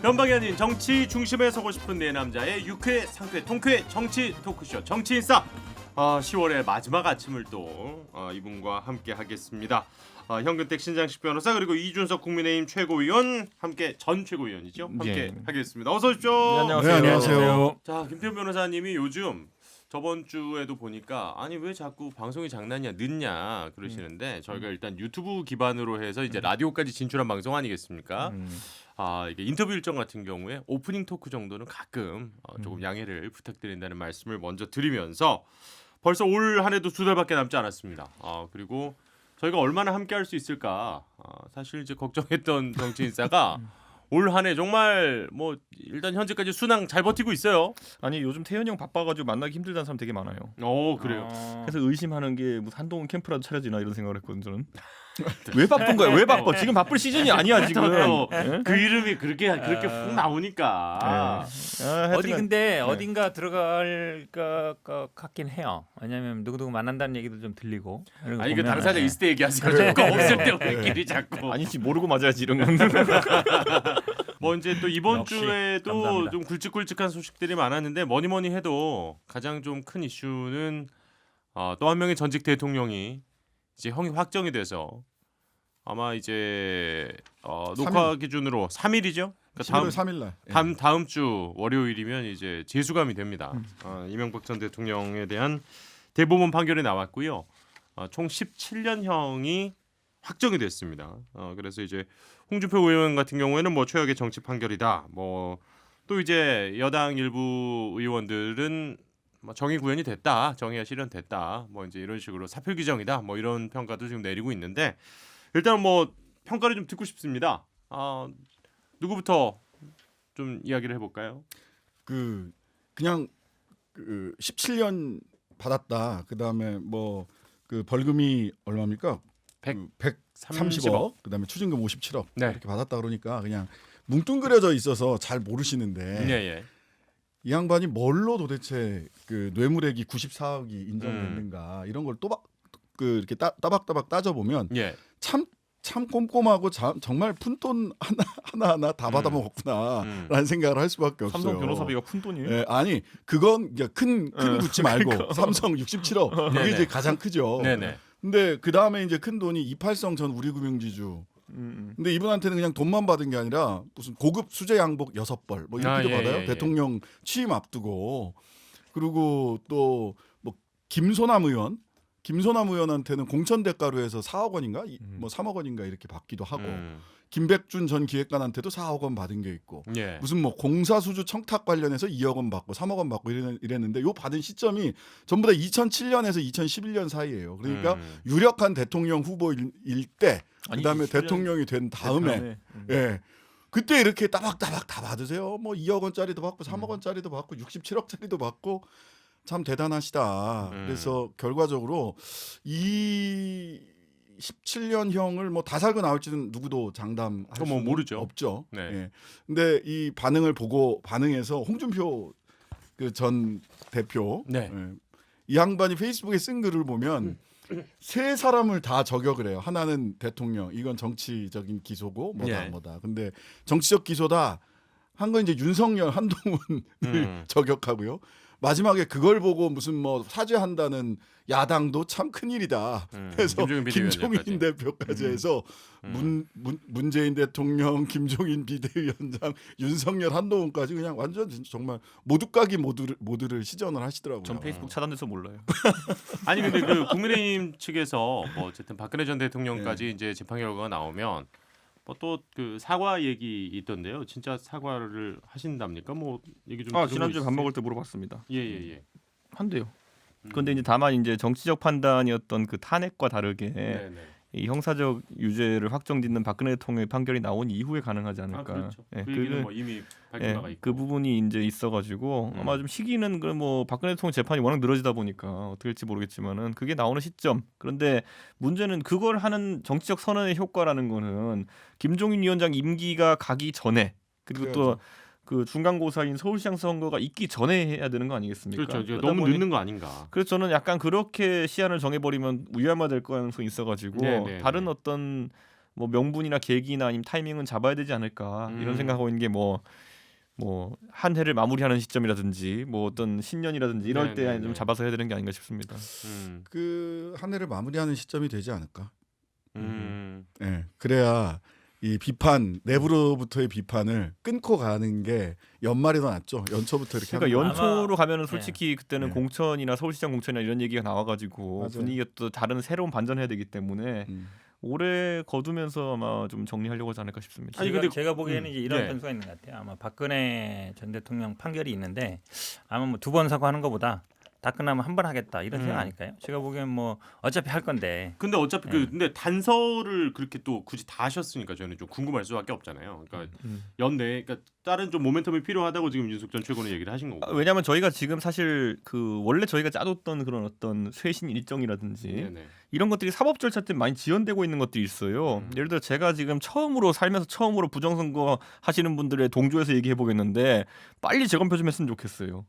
변방이 아닌 정치 중심에 서고 싶은 네 남자의 유쾌, 상쾌, 통쾌 정치 토크쇼 정치인싸. 10월의 마지막 아침을 또 이분과 함께 하겠습니다. 현근택 신장식 변호사 그리고 이준석 국민의힘 최고위원 함께 전 최고위원이죠. 함께 하겠습니다. 어서 오십시오. 네, 안녕하세요. 네, 안녕하세요. 자, 김태훈 변호사님이 요즘 저번 주에도 보니까 아니 왜 자꾸 방송이 장난이야 늦냐 그러시는데 저희가 일단 유튜브 기반으로 해서 이제 라디오까지 진출한 방송 아니겠습니까? 이게 인터뷰 일정 같은 경우에 오프닝 토크 정도는 가끔 조금 양해를 부탁드린다는 말씀을 먼저 드리면서 벌써 올 한 해도 2달밖에 남지 않았습니다. 그리고 저희가 얼마나 함께할 수 있을까 사실 이제 걱정했던 정치인싸가 올 한 해 정말 뭐 일단 현재까지 순항 잘 버티고 있어요. 아니 요즘 태현이 형 바빠가지고 만나기 힘들다는 사람 되게 많아요. 그래요. 그래서 의심하는 게 뭐 한동훈 캠프라도 차려지나 이런 생각을 했거든 저는. 왜 바쁜 거야? 왜 바빠? 지금 바쁠 시즌이 아니야 지금. 예? 그 이름이 그렇게 훅 나오니까. 어디 근데 네. 어딘가 들어갈 것 같긴 해요. 왜냐하면 누구누구 만난다는 얘기도 좀 들리고. 아니 이게 당사자 있을 때 얘기하세요. 그렇죠. 그거 없을 때 우리끼리 자꾸. 아니지 모르고 맞아야지 이런 건. 뭐 이제 또 이번 역시, 주에도 감사합니다. 좀 굵직굵직한 소식들이 많았는데 뭐니 해도 가장 좀 큰 이슈는 또 한 명의 전직 대통령이 이제 형이 확정이 돼서 아마 이제 녹화 기준으로 3일이죠. 그러니까 11월 3일 날. 다음 주 월요일이면 이제 재수감이 됩니다. 이명박 전 대통령에 대한 대법원 판결이 나왔고요. 총 17년형이 확정이 됐습니다. 그래서 이제 홍준표 의원 같은 경우에는 뭐 최악의 정치 판결이다. 뭐 또 이제 여당 일부 의원들은 뭐 정의 구현이 됐다, 정의가 실현됐다, 뭐 이제 이런 식으로 사표 규정이다, 뭐 이런 평가도 지금 내리고 있는데 일단 뭐 평가를 좀 듣고 싶습니다. 누구부터 좀 이야기를 해볼까요? 그냥 17년 받았다. 그다음에 뭐 그 벌금이 얼마입니까? 130억. 그다음에 추징금 57억. 네. 이렇게 받았다 그러니까 그냥 뭉뚱그려져 있어서 잘 모르시는데 예. 이 양반이 뭘로 도대체 그 뇌물액이 94억이 인정됐는가 이런 걸 이렇게 따박따박 따져 보면 예. 참 꼼꼼하고 정말 푼돈 하나 다 받아먹었구나라는 생각을 할 수밖에 없어요. 삼성 변호사비가 푼 돈이에요? 예, 아니 그건 큰 붙지 말고 삼성 67억 이게 이제 가장 크죠. 네네. 근데 그 다음에 이제 큰 돈이 이팔성 전 우리금융지주. 근데 이분한테는 그냥 돈만 받은 게 아니라 무슨 고급 수제 양복 6벌 뭐 이렇게도 받아요. 대통령 취임 앞두고. 그리고 또 뭐 김소남 의원한테는 공천 대가로 해서 4억 원인가 뭐 3억 원인가 이렇게 받기도 하고 김백준 전 기획관한테도 4억 원 받은 게 있고 예. 무슨 뭐 공사수주 청탁 관련해서 2억 원 받고 3억 원 받고 이랬는데 요 받은 시점이 전부 다 2007년에서 2011년 사이예요. 그러니까 유력한 대통령 후보일 때 그다음에 대통령이 된 다음에 예. 그때 이렇게 따박따박 다 받으세요. 뭐 2억 원짜리도 받고 3억 원짜리도 받고 67억짜리도 받고 참 대단하시다. 그래서 결과적으로 이 17년형을 뭐 다 살고 나올지는 누구도 장담할 뭐 수는 모르죠. 없죠. 네. 예. 근데 이 반응을 보고 반응해서 홍준표 그 전 대표 네. 예. 이 양반이 페이스북에 쓴 글을 보면 세 사람을 다 저격을 해요. 하나는 대통령, 이건 정치적인 기소고 뭐다. 근데 정치적 기소다 한 건 이제 윤석열, 한동훈을 저격하고요. 마지막에 그걸 보고 무슨 뭐 사죄한다는 야당도 참 큰일이다. 그래서 김종인 대표까지 해서 문재인 대통령, 김종인 비대위원장, 윤석열, 한동훈까지 그냥 완전 정말 모두까기 모두를 시전을 하시더라고요. 전 페이스북 차단돼서 몰라요. 아니 근데 그 국민의힘 측에서 뭐 어쨌든 박근혜 전 대통령까지 이제 재판 결과가 나오면 뭐 또 그 사과 얘기 있던데요. 진짜 사과를 하신답니까? 뭐 얘기 좀. 지난주에 밥 먹을 때 물어봤습니다. 예. 한대요. 그런데 이제 다만 이제 정치적 판단이었던 그 탄핵과 다르게 네네. 이 형사적 유죄를 확정짓는 박근혜 대통령의 판결이 나온 이후에 가능하지 않을까. 그렇죠. 예, 그 얘기는 뭐 이미 밝힌 바가 있고. 그 부분이 이제 있어가지고 아마 좀 시기는 그 뭐 박근혜 대통령 재판이 워낙 늘어지다 보니까 어떻게 될지 모르겠지만은 그게 나오는 시점. 그런데 문제는 그걸 하는 정치적 선언의 효과라는 거는 김종인 위원장 임기가 가기 전에 그리고 또 그 중간고사인 서울시장 선거가 있기 전에 해야 되는 거 아니겠습니까? 그렇죠. 너무 늦는 거 아닌가. 그래서 저는 약간 그렇게 시한을 정해버리면 위험화될 가능성이 있어가지고 네네. 다른 어떤 뭐 명분이나 계기나 아니면 타이밍은 잡아야 되지 않을까 이런 생각하고 있는 게 뭐 한 해를 마무리하는 시점이라든지 뭐 어떤 신년이라든지 이럴 때 좀 네네네. 잡아서 해야 되는 게 아닌가 싶습니다. 그 한 해를 마무리하는 시점이 되지 않을까? 음. 예. 그래야 이 비판 내부로부터의 비판을 끊고 가는 게 연말이 더 낫죠. 연초부터 이렇게 그러니까 하는 거. 연초로 아마- 가면은 솔직히 그때는 네. 공천이나 서울시장 공천이나 이런 얘기가 나와가지고 맞아요. 분위기가 또 다른 새로운 반전해야 되기 때문에 올해 거두면서 아마 좀 정리하려고 하지 않을까 싶습니다. 아니, 제가, 근데- 제가 보기에는 이제 이런 네. 변수가 있는 것 같아요. 아마 박근혜 전 대통령 판결이 있는데 아마 뭐 2번 사과하는 것보다 다 끝나면 한 번 하겠다 이런 생각 아닐까요? 제가 보기엔 뭐 어차피 할 건데 근데 어차피 네. 근데 단서를 그렇게 또 굳이 다 하셨으니까 저는 좀 궁금할 수밖에 없잖아요. 그러니까 연내 그러니까 다른 좀 모멘텀이 필요하다고 지금 윤석 전 최고는 얘기를 하신 거고. 왜냐하면 저희가 지금 사실 그 원래 저희가 짜뒀던 그런 어떤 쇄신 일정이라든지 네네. 이런 것들이 사법 절차 때문에 많이 지연되고 있는 것들이 있어요. 예를 들어 제가 지금 살면서 처음으로 부정선거 하시는 분들의 동조해서 얘기해 보겠는데 빨리 재검표 좀 했으면 좋겠어요.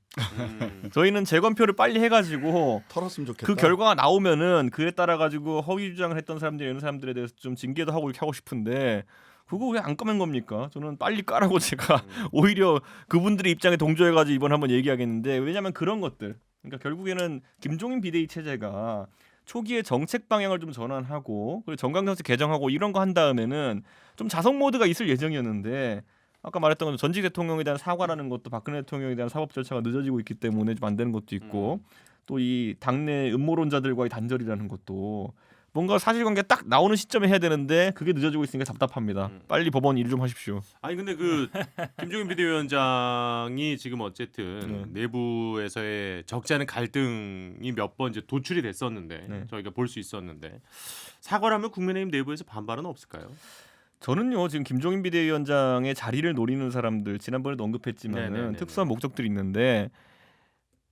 저희는 재검표를 빨리 해가지고 털었으면 좋겠다. 그 결과가 나오면은 그에 따라 가지고 허위 주장을 했던 사람들 이런 사람들에 대해서 좀 징계도 하고 이렇게 하고 싶은데 그거 왜 안 까맨 겁니까? 저는 빨리 까라고 제가 오히려 그분들의 입장에 동조해가지고 이번 한번 얘기하겠는데 왜냐하면 그런 것들 그러니까 결국에는 김종인 비대위 체제가 초기에 정책 방향을 좀 전환하고 그리고 정강정책 개정하고 이런 거 한 다음에는 좀 자석 모드가 있을 예정이었는데 아까 말했던 것처럼 전직 대통령에 대한 사과라는 것도 박근혜 대통령에 대한 사법 절차가 늦어지고 있기 때문에 좀 안 되는 것도 있고 또 이 당내 음모론자들과의 단절이라는 것도 뭔가 사실관계 딱 나오는 시점에 해야 되는데 그게 늦어지고 있으니까 답답합니다. 빨리 법원 일 좀 하십시오. 아니 근데 그 김종인 비대위원장이 지금 어쨌든 네. 내부에서의 적지 않은 갈등이 몇 번 이제 도출이 됐었는데 네. 저희가 볼 수 있었는데 사과를 하면 국민의힘 내부에서 반발은 없을까요? 저는요 지금 김종인 비대위원장의 자리를 노리는 사람들 지난번에도 언급했지만은 네네네네. 특수한 목적들이 있는데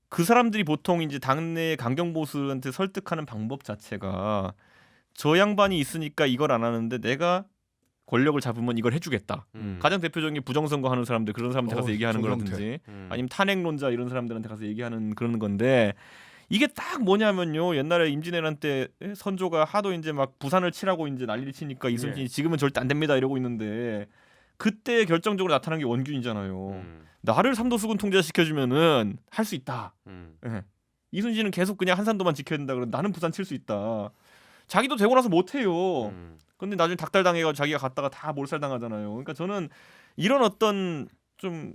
그 사람들이 보통 이제 당내 강경 보수한테 설득하는 방법 자체가 저 양반이 있으니까 이걸 안 하는데 내가 권력을 잡으면 이걸 해주겠다. 가장 대표적인 게 부정선거 하는 사람들 그런 사람들 가서 얘기하는 조경태. 거라든지 아니면 탄핵론자 이런 사람들한테 가서 얘기하는 그런 건데 이게 딱 뭐냐면요 옛날에 임진왜란 때 선조가 하도 이제 막 부산을 치라고 이제 난리를 치니까 이순신이 지금은 절대 안 됩니다 이러고 있는데 그때 결정적으로 나타난 게 원균이잖아요. 나를 삼도수군 통제시켜주면은 할 수 있다. 예. 이순신은 계속 그냥 한산도만 지켜야 된다. 그럼 나는 부산 칠 수 있다. 자기도 되고 나서 못해요. 근데 나중에 닭달당해가지고 자기가 갔다가 다 몰살당하잖아요. 그러니까 저는 이런 어떤 좀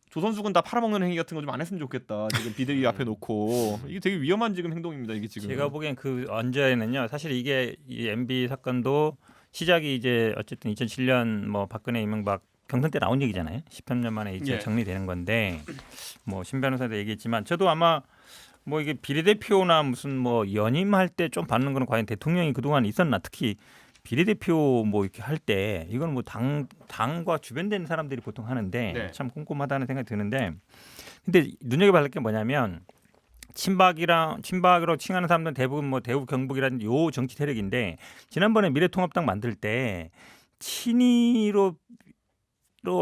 조선수군 다 팔아먹는 행위 같은 거 좀 안 했으면 좋겠다. 지금 비대위 앞에 놓고 이게 되게 위험한 지금 행동입니다. 이게 지금. 제가 보기엔 그 언제는요. 사실 이게 이 MB 사건도 시작이 이제 어쨌든 2007년 뭐 박근혜 이명박 경선 때 나온 얘기잖아요. 13년 만에 이제 예. 정리되는 건데 뭐 신 변호사도 얘기했지만 저도 아마 뭐 이게 비례대표나 무슨 뭐 연임할 때 좀 받는 거는 과연 대통령이 그동안 있었나 특히 비례대표 뭐 이렇게 할 때 이건 뭐 당과 주변된 사람들이 보통 하는데 네. 참 꼼꼼하다는 생각이 드는데 근데 눈여겨봐야 할 게 뭐냐면 친박으로 칭하는 사람들은 대부분 뭐 대우 경북이라는 요 정치 세력인데 지난번에 미래통합당 만들 때 친이로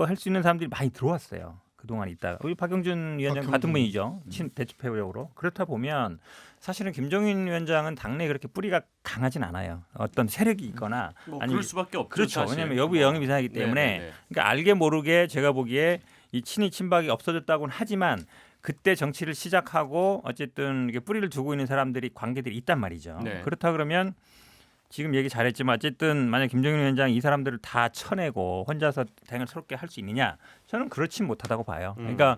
할 수 있는 사람들이 많이 들어왔어요. 그동안 있다가 우리 박영준 위원장 같은 분이죠. 친 대표적으로 그렇다 보면 사실은 김종인 위원장은 당내에 그렇게 뿌리가 강하진 않아요. 어떤 세력이 있거나 뭐 아니 그럴 수밖에 없죠. 그렇죠. 사실. 왜냐하면 여부 영입 이상이기 때문에 네네네. 그러니까 알게 모르게 제가 보기에 이 친이 친박이 없어졌다고는 하지만 그때 정치를 시작하고 어쨌든 이게 뿌리를 두고 있는 사람들이 관계들이 있단 말이죠. 네. 그렇다 그러면 지금 얘기 잘했지만 어쨌든 만약 김종인 위원장이 이 사람들을 다 쳐내고 혼자서 당을 새롭게 할 수 있느냐? 저는 그렇지 못하다고 봐요. 그러니까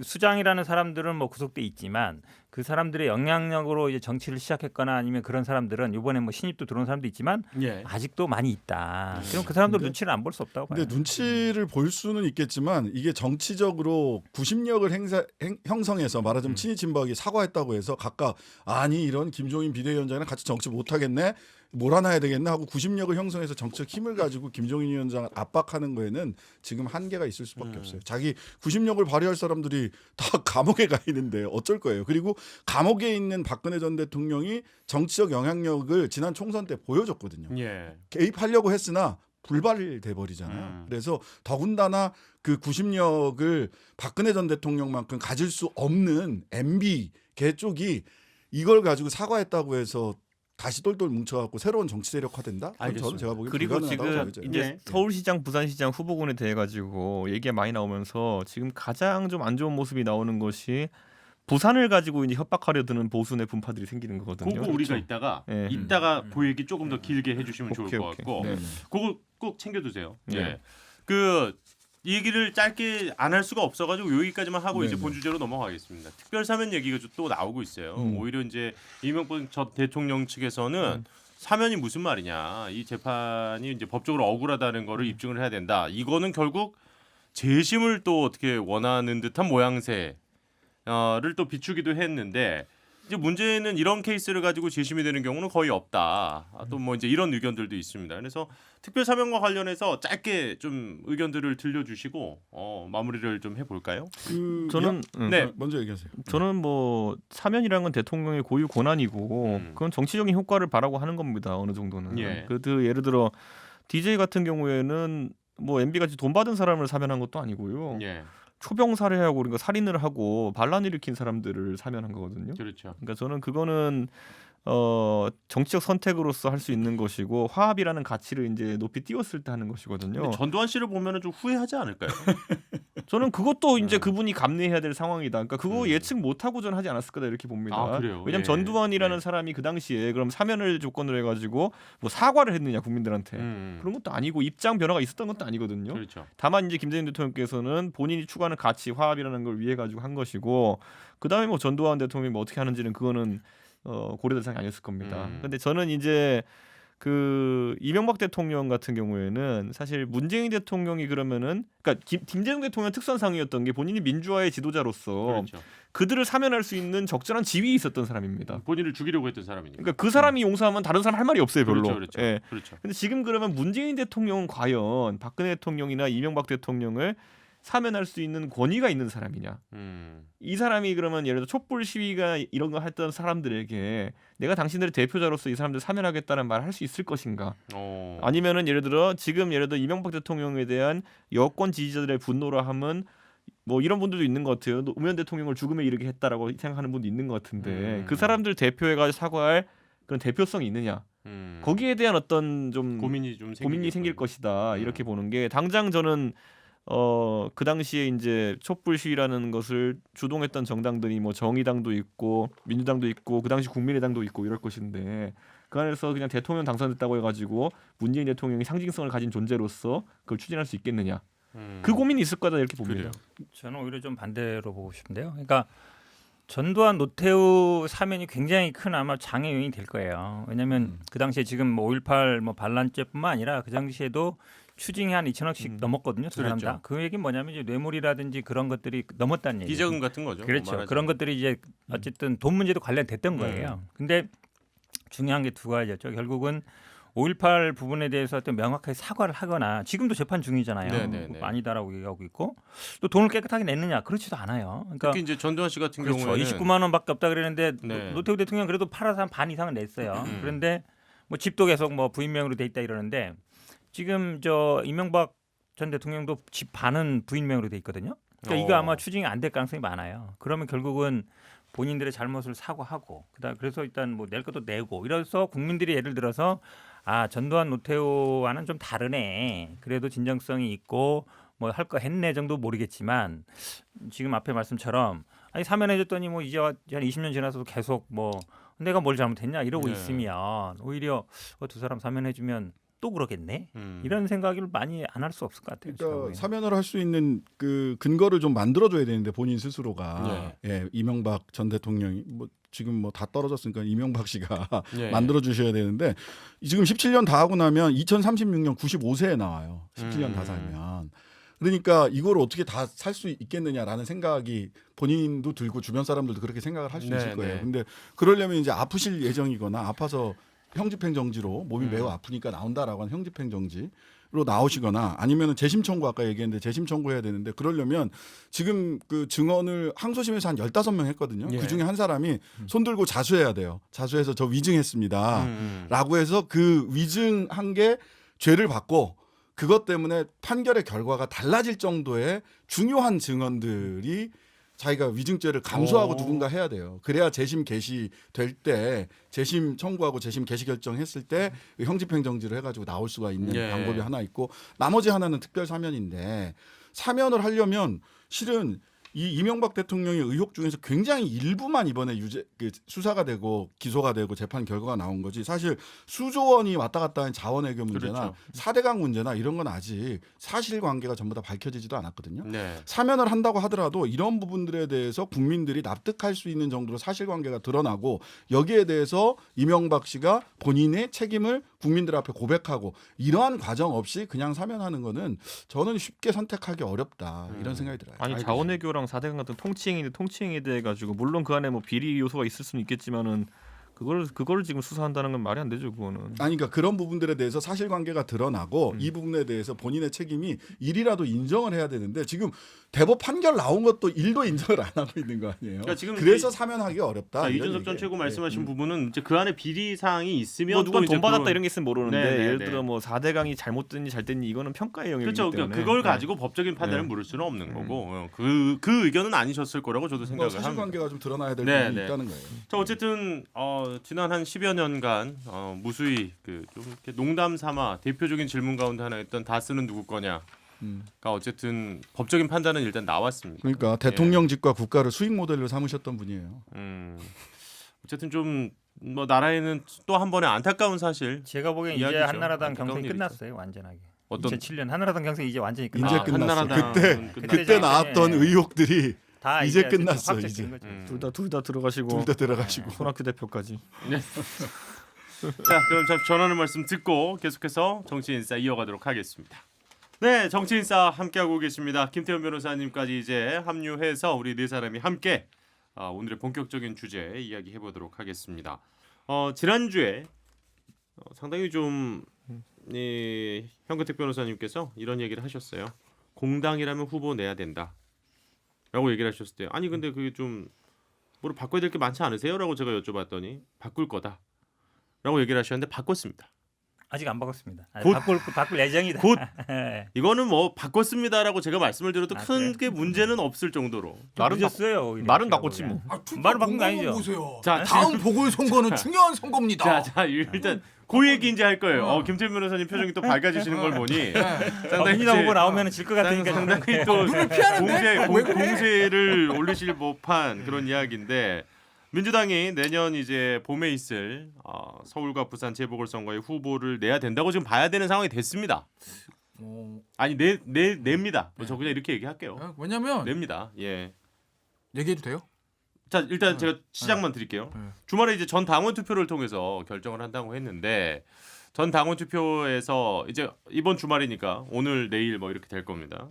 수장이라는 사람들은 뭐 구속돼 있지만 그 사람들의 영향력으로 이제 정치를 시작했거나 아니면 그런 사람들은 이번에 뭐 신입도 들어온 사람도 있지만 예. 아직도 많이 있다. 그럼 그 사람들 눈치를 안 볼 수 없다고 봐요. 근데 눈치를 볼 수는 있겠지만 이게 정치적으로 구심력을 형성해서 말하자면 친이 친박이 사과했다고 해서 각각 아니 이런 김종인 비대위원장이랑 같이 정치 못하겠네 몰아놔야 되겠네 하고 구심력을 형성해서 정치적 힘을 가지고 김종인 위원장을 압박하는 거에는 지금 한계가 있을 수밖에 없어요. 자기 구심력을 발휘할 사람들이 다 감옥에 가 있는데 어쩔 거예요. 그리고 감옥에 있는 박근혜 전 대통령이 정치적 영향력을 지난 총선 때 보여줬거든요. 예. 개입하려고 했으나 불발돼 버리잖아요. 그래서 더군다나 그 구심력을 박근혜 전 대통령만큼 가질 수 없는 MB 개 쪽이 이걸 가지고 사과했다고 해서 다시 똘똘 뭉쳐갖고 새로운 정치 세력화된다? 그건 저는 제가 보기엔 그리고 불가능하다고 지금 봐야죠. 이제 네. 서울시장, 부산시장 후보군에 대해 가지고 얘기가 많이 나오면서 지금 가장 좀 안 좋은 모습이 나오는 것이 부산을 가지고 이제 협박하려 드는 보수의 분파들이 생기는 거거든요. 그거 우리가 이따가 네. 그 얘기 조금 더 길게 해주시면 좋을 것 같고 네. 그거 꼭 챙겨두세요. 네. 예. 그 얘기를 짧게 안 할 수가 없어가지고 여기까지만 하고 이제 네. 본 주제로 넘어가겠습니다. 특별 사면 얘기가 또 나오고 있어요. 오히려 이제 이명박 전 대통령 측에서는 사면이 무슨 말이냐, 이 재판이 이제 법적으로 억울하다는 거를 입증을 해야 된다. 이거는 결국 재심을 또 어떻게 원하는 듯한 모양새를 또 비추기도 했는데. 이제 문제는 이런 케이스를 가지고 재심이 되는 경우는 거의 없다. 또 뭐 이제 이런 의견들도 있습니다. 그래서 특별 사면과 관련해서 짧게 좀 의견들을 들려주시고 마무리를 좀 해볼까요? 저는 네. 먼저 얘기하세요. 저는 뭐 사면이라는 건 대통령의 고유 권한이고 그건 정치적인 효과를 바라고 하는 겁니다. 어느 정도는. 예. 그 예를 들어 DJ 같은 경우에는 뭐 MB 같이 돈 받은 사람을 사면한 것도 아니고요. 예, 초병 살해하고 그러니까 살인을 하고 반란 일으킨 사람들을 사면한 거거든요. 그렇죠. 그러니까 저는 그거는 정치적 선택으로서 할 수 있는 것이고 화합이라는 가치를 이제 높이 띄웠을 때 하는 것이거든요. 근데 전두환 씨를 보면은 좀 후회하지 않을까요? 저는 그것도 이제 그분이 감내해야 될 상황이다. 그러니까 그거 예측 못하고 저는 하지 않았을 거다 이렇게 봅니다. 아, 그래요? 왜냐하면 예. 전두환이라는 예. 사람이 그 당시에 그럼 사면을 조건으로 해가지고 뭐 사과를 했느냐 국민들한테 그런 것도 아니고 입장 변화가 있었던 것도 아니거든요. 그렇죠. 다만 이제 김대중 대통령께서는 본인이 추구하는 가치 화합이라는 걸 위해 가지고 한 것이고 그 다음에 뭐 전두환 대통령이 뭐 어떻게 하는지는 그거는 고려 대상이 아니었을 겁니다. 근데 저는 이제 그 이명박 대통령 같은 경우에는 사실 문재인 대통령이 그러면은 그러니까 김대중 대통령 특선상이었던 게 본인이 민주화의 지도자로서 그렇죠. 그들을 사면할 수 있는 적절한 지위에 있었던 사람입니다. 본인을 죽이려고 했던 사람이니까. 그러니까 그 사람이 용서하면 다른 사람 할 말이 없어요, 별로. 그렇죠, 그렇죠. 예. 그렇죠. 근데 지금 그러면 문재인 대통령은 과연 박근혜 대통령이나 이명박 대통령을 사면할 수 있는 권위가 있는 사람이냐? 이 사람이 그러면 예를 들어 촛불 시위가 이런 거 했던 사람들에게 내가 당신들의 대표자로서 이 사람들 사면하겠다는 말을 할 수 있을 것인가? 아니면은 예를 들어 지금 예를 들어 이명박 대통령에 대한 여권 지지자들의 분노라 함은 뭐 이런 분들도 있는 것 같아요. 노무현 대통령을 죽음에 이르게 했다라고 생각하는 분도 있는 것 같은데 그 사람들 대표해가지고 사과할 그런 대표성이 있느냐? 거기에 대한 어떤 좀 고민이 생길 것이다 이렇게 보는 게 당장 저는 그 당시에 이제 촛불 시위라는 것을 주동했던 정당들이 뭐 정의당도 있고 민주당도 있고 그 당시 국민의당도 있고 이럴 것인데 그 안에서 그냥 대통령 당선됐다고 해가지고 문재인 대통령이 상징성을 가진 존재로서 그걸 추진할 수 있겠느냐 그 고민이 있을 거다 이렇게 봅니다. 저는 오히려 좀 반대로 보고 싶은데요. 그러니까 전두환 노태우 사면이 굉장히 큰 아마 장애 요인이 될 거예요. 왜냐하면 그 당시에 지금 뭐 5.18 뭐 반란죄뿐만 아니라 그 당시에도 추징이 한 2천억씩 넘었거든요. 두 사람 그랬죠. 다. 그 얘기는 뭐냐면 이제 뇌물이라든지 그런 것들이 넘었다는 얘기예요. 비자금 같은 거죠. 그렇죠. 말하자면. 그런 것들이 이제 어쨌든 돈 문제도 관련됐던 거예요. 근데 중요한 게 두 가지였죠. 결국은 5.18 부분에 대해서 어떤 명확하게 사과를 하거나 지금도 재판 중이잖아요. 네네네. 아니다라고 얘기하고 있고 또 돈을 깨끗하게 냈느냐 그렇지도 않아요. 그러니까 특히 이제 전두환 씨 같은 그렇죠. 경우에는 29만 원밖에 없다 그랬는데 네. 노태우 대통령 그래도 팔아서 한 반 이상은 냈어요. 그런데 뭐 집도 계속 뭐 부인명으로 돼 있다 이러는데 지금 저 이명박 전 대통령도 집 반은 부인명으로 돼 있거든요. 그러니까 이거 아마 추징이 안 될 가능성이 많아요. 그러면 결국은 본인들의 잘못을 사과하고 그래서 일단 뭐 낼 것도 내고 이래서 국민들이 예를 들어서 아 전두환 노태우와는 좀 다르네. 그래도 진정성이 있고 뭐 할 거 했네 정도 모르겠지만 지금 앞에 말씀처럼 아니 사면해줬더니 뭐 이제 한 20년 지나서도 계속 뭐 내가 뭘 잘못했냐 이러고 네. 있으면 오히려 두 사람 사면해주면 또 그러겠네 이런 생각을 많이 안 할 수 없을 것 같아요. 제가 그러니까 보기에는. 사면을 할 수 있는 그 근거를 좀 만들어줘야 되는데 본인 스스로가 예, 이명박 전 대통령이 뭐 지금 뭐 다 떨어졌으니까 이명박 씨가 만들어 주셔야 되는데 지금 17년 다 하고 나면 2036년 95세에 나와요. 17년 다 살면. 그러니까 이걸 어떻게 다 살 수 있겠느냐라는 생각이 본인도 들고 주변 사람들도 그렇게 생각을 할 수 있을 거예요. 근데 그러려면 이제 아프실 예정이거나 아파서 형집행정지로 몸이 매우 아프니까 나온다라고 하는 형집행정지로 나오시거나 아니면 재심 청구 아까 얘기했는데 재심 청구해야 되는데 그러려면 지금 그 증언을 항소심에서 한 15명 했거든요. 그중에 한 사람이 손 들고 자수해야 돼요. 자수해서 저 위증했습니다. 라고 해서 그 위증한 게 죄를 받고 그것 때문에 판결의 결과가 달라질 정도의 중요한 증언들이 자기가 위증죄를 감수하고 오. 누군가 해야 돼요. 그래야 재심 개시 될 때 재심 청구하고 재심 개시 결정했을 때 형집행정지를 해가지고 나올 수가 있는 예. 방법이 하나 있고 나머지 하나는 특별 사면인데 사면을 하려면 실은 이 이명박 대통령의 의혹 중에서 굉장히 일부만 이번에 수사가 되고 기소가 되고 재판 결과가 나온 거지 사실 수조 원이 왔다 갔다 하는 자원외교 문제나 그렇죠. 4대강 문제나 이런 건 아직 사실관계가 전부 다 밝혀지지도 않았거든요. 네. 사면을 한다고 하더라도 이런 부분들에 대해서 국민들이 납득할 수 있는 정도로 사실관계가 드러나고 여기에 대해서 이명박 씨가 본인의 책임을 국민들 앞에 고백하고 이러한 과정 없이 그냥 사면하는 거는 저는 쉽게 선택하기 어렵다 이런 생각이 들어요. 아니 자원외교랑 4대강 같은 통치행위에 대해 가지고 물론 그 안에 뭐 비리 요소가 있을 수는 있겠지만은 그거를 지금 수사한다는 건 말이 안 되죠 그거는. 아니 그러니까 그런 부분들에 대해서 사실관계가 드러나고 이 부분에 대해서 본인의 책임이 일이라도 인정을 해야 되는데 지금 대법 판결 나온 것도 일도 인정을 안 하고 있는 거 아니에요. 그러니까 지금 그래서 사면하기 어렵다. 자, 이런 이준석 전 얘기예요. 최고 말씀하신 네. 부분은 이제 그 안에 비리 사항이 있으면 뭐 누가 또 이제 돈 받았다 그런- 이런 게 있으면 모르는데 네, 네, 예를 네. 들어 뭐 4대강이 잘못됐니 잘 됐니 이거는 평가의 영역이기 그렇죠. 때문에 그걸 네. 가지고 법적인 판단을 네. 물을 수는 없는 거고 그 의견은 아니셨을 거라고 저도 뭐 생각을 합니다. 사실관계가 좀 드러나야 될 네, 부분이 네. 있다는 거예요. 자 어쨌든 지난 한 10여 년간 무수히 좀 이렇게 농담 삼아 대표적인 질문 가운데 하나였던 다스는 누구 거냐가 어쨌든 법적인 판단은 일단 나왔습니다. 그러니까 대통령직과 국가를 수익 모델로 삼으셨던 분이에요. 어쨌든 좀 뭐 나라에는 또 한 번의 안타까운 사실 제가 보기엔 이제 이야기죠. 한나라당 안타까운 경선이 일이죠. 끝났어요 완전하게. 어떤 2007년 한나라당 경선이 이제 완전히 이제 끝났어요. 끝났어. 한나라당은 그때 끝났죠. 나왔던 네. 의혹들이 다 이제 이제 끝났어, 확정된 이제. 거죠. 둘 다 들어가시고 둘 다 들어가시고 손학규 대표까지. 자, 그럼 전하는 말씀 듣고 계속해서 정치인싸 이어가도록 하겠습니다. 네, 정치인싸 함께하고 계십니다. 김태현 변호사님까지 이제 합류해서 우리 네 사람이 함께 오늘의 본격적인 주제 이야기해 보도록 하겠습니다. 지난주에 상당히 좀 현근택 변호사님께서 이런 얘기를 하셨어요. 공당이라면 후보 내야 된다라고 얘기를 하셨을 때 아니 근데 그게 좀 뭐를 바꿔야 될 게 많지 않으세요?라고 제가 여쭤봤더니 바꿀 거다라고 얘기를 하셨는데 바꿨습니다. 아직 안 바꿨습니다. 곧- 바꿀 예정이다. 곧 네. 이거는 뭐 바꿨습니다라고 제가 말씀을 드려도 아, 큰 그래요? 게 문제는 없을 정도로 말은 늦었어요. 오히려 말은 제가 바꿨지 보기엔. 뭐. 말을 바꾼 거 아니죠? 보세요. 자, 다음 보궐선거는 중요한 선거입니다. 자 일단 그 얘기 이제 할 거예요. 김태현 변호사님 표정이 또 밝아지시는 걸 보니 상당히 정의당 이제 후보 나오면 질 것 같으니까 상당히 또 피하는데? 왜 그래? 공세를 올리실 법한 그런 이야기인데 민주당이 내년 이제 봄에 있을 서울과 부산 재보궐선거에 후보를 내야 된다고 지금 봐야 되는 상황이 됐습니다. 아니 냅니다. 저 그냥 이렇게 얘기할게요. 왜냐면 냅니다. 예. 얘기해도 돼요? 자 일단 제가 시작만 드릴게요. 네. 주말에 이제 전 당원 투표를 통해서 결정을 한다고 했는데 전 당원 투표에서 이제 이번 주말이니까 오늘 내일 뭐 이렇게 될 겁니다.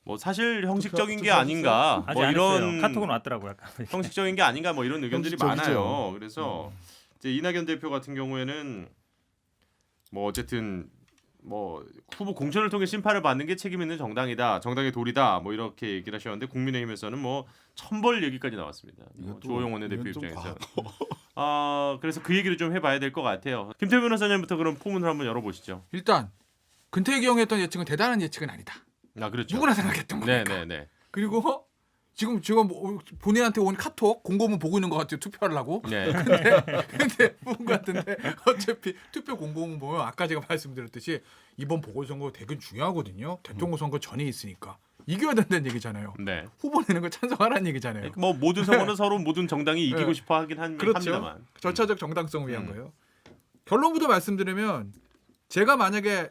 뭐 사실 형식적인 게 아닌가 아직 뭐 안 이런 했어요. 카톡은 왔더라고요. 아까. 형식적인 게 아닌가 뭐 이런 의견들이 형식적이죠. 많아요. 그래서 이제 이낙연 대표 같은 경우에는 뭐 어쨌든 뭐 후보 공천을 통해 심판을 받는 게 책임 있는 정당이다, 정당의 도리다, 뭐 이렇게 얘기를 하셨는데 국민의힘에서는 뭐 천벌 얘기까지 나왔습니다. 뭐 주호영 원내대표 이건 좀 입장에서. 그래서 그 얘기를 좀 해봐야 될 것 같아요. 김태현 변호사님부터 그럼 포문을 한번 열어보시죠. 일단 근태기 형이 했던 예측은 대단한 예측은 아니다. 그렇죠. 누구나 생각했던 거니까. 네네네. 그리고 지금 뭐 본인한테 온 카톡 공고문 보고 있는 것 같아요. 투표하려고. 네. 근데 본 것 같은데 어차피 투표 공고문 보면 아까 제가 말씀드렸듯이 이번 보궐선거 되게 중요하거든요. 대통령 선거 전에 있으니까 이겨야 된다는 얘기잖아요. 네. 후보 내는 거 찬성하라는 얘기잖아요. 뭐 모든 선거는 서로 모든 정당이 이기고 네. 싶어 하긴 그렇죠. 합니다만. 절차적 정당성을 위한 거예요. 결론부터 말씀드리면 제가 만약에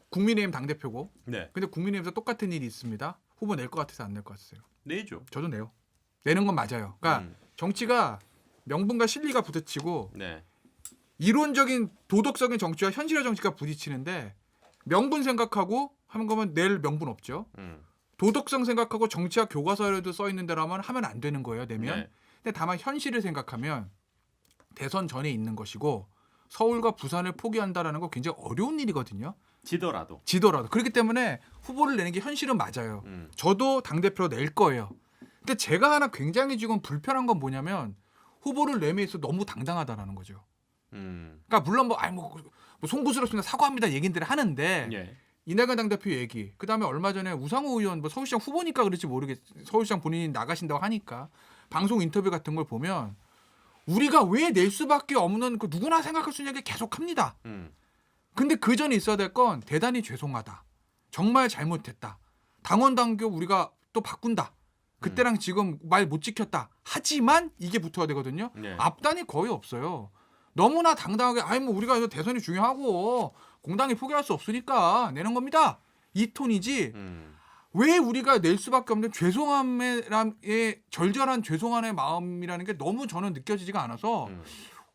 국민의힘 당대표고 네. 근데 국민의힘에서 똑같은 일이 있습니다. 후보 낼 것 같아서 안 낼 것 같았어요. 내죠. 저도 내요. 내는 건 맞아요. 그러니까 정치가 명분과 실리가 부딪히고 네. 이론적인 도덕적인 정치와 현실의 정치가 부딪히는데 명분 생각하고 하는 거면 낼 명분 없죠. 도덕성 생각하고 정치학 교과서에도 써 있는 대로만 하면 안 되는 거예요. 내면. 네. 근데 다만 현실을 생각하면 대선 전에 있는 것이고 서울과 부산을 포기한다라는 거 굉장히 어려운 일이거든요. 지더라도. 그렇기 때문에 후보를 내는 게 현실은 맞아요. 저도 당대표로 낼 거예요. 근데 제가 하나 굉장히 지금 불편한 건 뭐냐면 후보를 내면 있어 너무 당당하다라는 거죠. 그러니까 물론 뭐 송구스럽습니다 사과합니다 얘기들을 하는데 예. 이낙연 당대표 얘기, 그다음에 얼마 전에 우상호 의원 뭐 서울시장 후보니까 그럴지 서울시장 본인이 나가신다고 하니까 방송 인터뷰 같은 걸 보면 우리가 왜 낼 수밖에 없는 그 누구나 생각할 수 있는 얘기 계속합니다. 근데 그 전에 있어야 될 건 대단히 죄송하다. 정말 잘못했다. 당원 당규 우리가 또 바꾼다. 그때랑 지금 말 못 지켰다. 하지만 이게 붙어야 되거든요. 네. 앞단이 거의 없어요. 너무나 당당하게 아이 뭐 우리가 대선이 중요하고 공당이 포기할 수 없으니까 내는 겁니다. 이 톤이지. 왜 우리가 낼 수밖에 없는 죄송함의 절절한 죄송함의 마음이라는 게 너무 저는 느껴지지가 않아서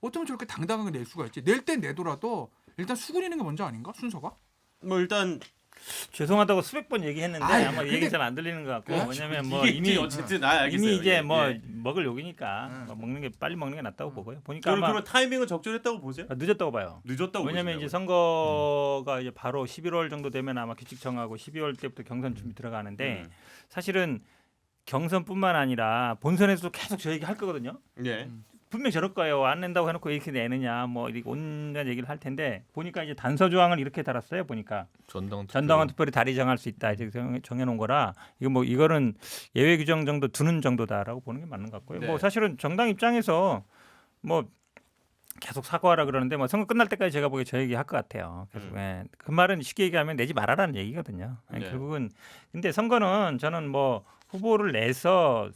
어쩌면 저렇게 당당하게 낼 수가 있지. 낼 땐 내더라도 일단 수그리는 게 먼저 아닌가? 순서가? 뭐 일단 죄송하다고 수백 번 얘기했는데 아이, 아마 근데- 얘기 잘 안 들리는 것 같고 네? 왜냐면 뭐 이게 이미 어쨌든 알겠어요. 이미 이제 예, 뭐 예. 먹을 욕이니까 뭐 먹는 게 빨리 먹는 게 낫다고 보고요. 보니까 저는 아마 그러면 타이밍은 적절했다고 보세요? 늦었다고 봐요. 늦었다고 왜냐면 이제 보시냐고요? 선거가 이제 바로 11월 정도 되면 아마 규칙청하고 12월 때부터 경선 준비 들어가는데 사실은 경선뿐만 아니라 본선에서도 계속 저 얘기 할 거거든요. 예. 분명 저럴 거예요. 안 낸다고 해놓고 이렇게 내느냐 뭐 이렇게 온갖 얘기를 할 텐데 보니까 이제 단서 조항을 이렇게 달았어요. 보니까 전당원 투표를 다리 정할 수 있다 이제 정해놓은 거라 이거 뭐 이거는 예외 규정 정도 두는 정도다라고 보는 게 맞는 것 같고요. 네. 뭐 사실은 정당 입장에서 뭐 계속 사과하라 그러는데 뭐 선거 끝날 때까지 제가 보기에 저 얘기 할 것 같아요. 계속 예. 그 말은 쉽게 얘기하면 내지 말아라는 얘기거든요. 예, 네. 결국은 근데 선거는 저는 뭐 후보를 내서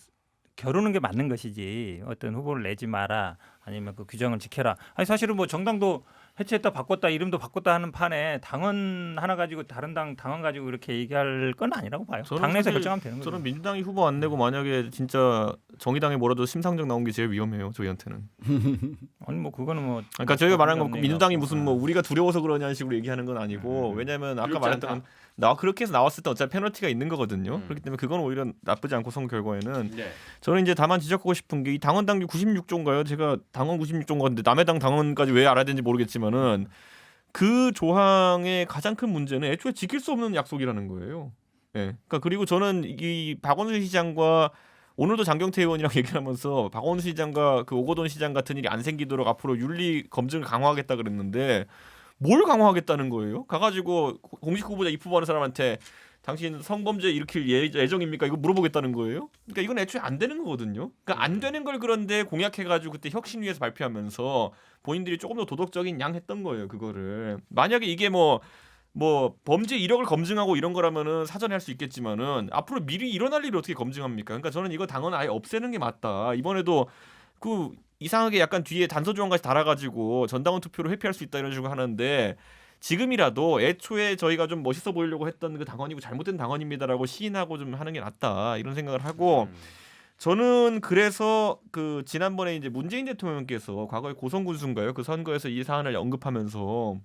겨루는 게 맞는 것이지 어떤 후보를 내지 마라 아니면 그 규정을 지켜라. 아니 사실은 뭐 정당도 해체했다 바꿨다 이름도 바꿨다 하는 판에 당원 하나 가지고 다른 당원 가지고 이렇게 얘기할 건 아니라고 봐요. 저는 당내에서 사실 결정하면 되는 거죠. 저는 민주당이 후보 안 내고 만약에 진짜 정의당에 뭐라도 심상정 나온 게 제일 위험해요. 저희한테는. 아니 뭐 그거는 뭐 그러니까 저희가 말하는 건 없는 민주당이 얘기고. 무슨 뭐 우리가 두려워서 그러냐는 식으로 얘기하는 건 아니고 왜냐면 아까 두렵지 말했던 않다. 나 그렇게 해서 나왔을 때 어차피 페널티가 있는 거거든요. 음. 그렇기 때문에 그건 오히려 나쁘지 않고 선거 결과에는 네. 저는 이제 다만 지적하고 싶은 게 이 당원 당규 96조인가요? 제가 당원 96조인 건데 남의 당 당원까지 왜 알아야 되는지 모르겠지만은 그 조항의 가장 큰 문제는 애초에 지킬 수 없는 약속이라는 거예요. 예. 그러니까 그리고 저는 이 박원순 시장과 오늘도 장경태 의원이랑 얘기하면서 박원순 시장과 그 오거돈 시장 같은 일이 안 생기도록 앞으로 윤리 검증을 강화하겠다 그랬는데 뭘 강화하겠다는 거예요? 가가지고 공식 후보자 입후보하는 사람한테 당신 성범죄 일으킬 예정입니까? 이거 물어보겠다는 거예요? 그러니까 이건 애초에 안 되는 거거든요. 그러니까 안 되는 걸 그런데 공약해가지고 그때 혁신위에서 발표하면서 본인들이 조금 더 도덕적인 양 했던 거예요. 그거를 만약에 이게 뭐 범죄 이력을 검증하고 이런 거라면은 사전에 할 수 있겠지만은 앞으로 미리 일어날 일을 어떻게 검증합니까? 그러니까 저는 이거 당원 아예 없애는 게 맞다. 이번에도 그 이상하게 약간 뒤에 단서 조항까지 달아가지고 전당원 투표로 회피할 수 있다 이런 식으로 하는데 지금이라도 애초에 저희가 좀 멋있어 보이려고 했던 그 당원이고 잘못된 당원입니다라고 시인하고 좀 하는 게 낫다 이런 생각을 하고 저는 그래서 그 지난번에 이제 문재인 대통령께서 과거에 고성군수인가요? 그 선거에서 이 사안을 언급하면서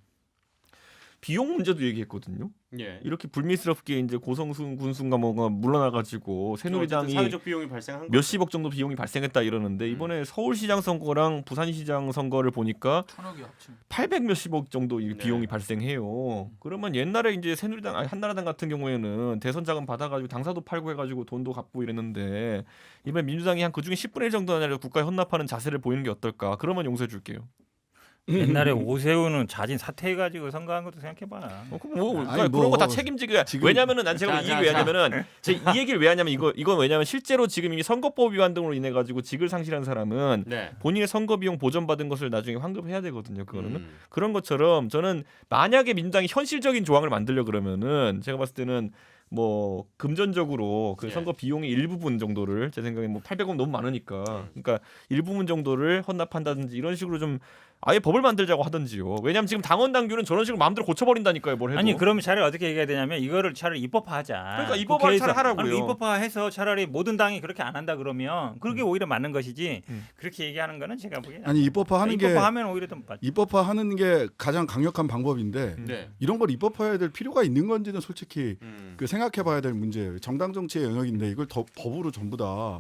비용 문제도 얘기했거든요. 예. 이렇게 불미스럽게 이제 고성순 군수가 뭔가 물러나가지고 새누리당이 사회적 비용이 발생한 몇십억 정도 비용이 발생했다 이러는데 이번에 서울시장 선거랑 부산시장 선거를 보니까 1,000억이 합치면 800 몇십억 정도 이 네. 비용이 발생해요. 그러면 옛날에 이제 새누리당 아니 한나라당 같은 경우에는 대선 자금 받아가지고 당사도 팔고 해가지고 돈도 갚고 이랬는데 이번 민주당이 한 그중에 10분의 1 정도 아니라 국가에 헌납하는 자세를 보이는 게 어떨까? 그러면 용서해줄게요. 옛날에 오세훈은 자진 사퇴해가지고 선거한 것도 생각해봐. 그런 거 다 책임지게. 지금- 왜냐면은 난 제가 자, 이 자, 얘기 왜 자. 하냐면은 이 얘기를 왜 하냐면 이건 왜냐면 실제로 지금 이미 선거법 위반 등으로 인해 가지고 직을 상실한 사람은 네. 본인의 선거 비용 보전 받은 것을 나중에 환급해야 되거든요. 그거는 그런 것처럼 저는 만약에 민주당이 현실적인 조항을 만들려 그러면은 제가 봤을 때는 뭐 금전적으로 그 예. 선거 비용의 일부분 정도를 제 생각에 뭐 800원 너무 많으니까 그러니까 일부분 정도를 헌납한다든지 이런 식으로 좀 아예 법을 만들자고 하든지요. 왜냐하면 지금 당원 당규는 저런 식으로 마음대로 고쳐버린다니까요. 뭘 해도. 아니 그러면 차라리 어떻게 얘기해야 되냐면 이거를 차라리 입법화하자. 그러니까 입법화를 차라리 하라고요. 아니, 입법화해서 차라리 모든 당이 그렇게 안 한다 그러면 그게 오히려 맞는 것이지. 그렇게 얘기하는 거는 제가 보기에 아니 입법화하는 게 입법화하면 오히려 더 맞. 입법화하는 게 가장 강력한 방법인데 네. 이런 걸 입법화해야 될 필요가 있는 건지는 솔직히 음. 그 생각해봐야 될 문제예요. 정당 정치의 영역인데 이걸 더 법으로 전부 다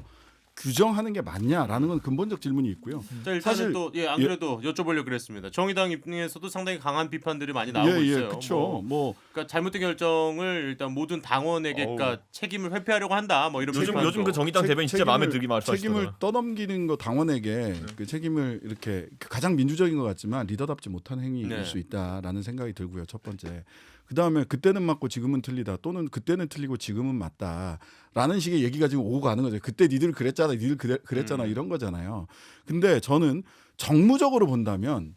규정하는 게 맞냐라는 건 근본적 질문이 있고요. 자, 일단은 사실- 또 안 그래도 여쭤보려고 그랬습니다. 정의당 입장에서도 상당히 강한 비판들이 많이 나오고 있어요. 그렇죠. 뭐 그러니까 잘못된 결정을 일단 모든 당원에게 그러니까 책임을 회피하려고 한다. 뭐 이런 비판도. 요즘 그 정의당 대변인 진짜 마음에 들게 말씀하시더라고요. 책임을 떠넘기는 거 당원에게 그 책임을 이렇게 가장 민주적인 것 같지만 리더답지 못한 행위일 네. 수 있다라는 생각이 들고요. 첫 번째. 그다음에 그때는 맞고 지금은 틀리다 또는 그때는 틀리고 지금은 맞다라는 식의 얘기가 지금 오고 가는 거죠. 그때 니들 그랬잖아, 니들 그랬잖아 이런 거잖아요. 근데 저는 정무적으로 본다면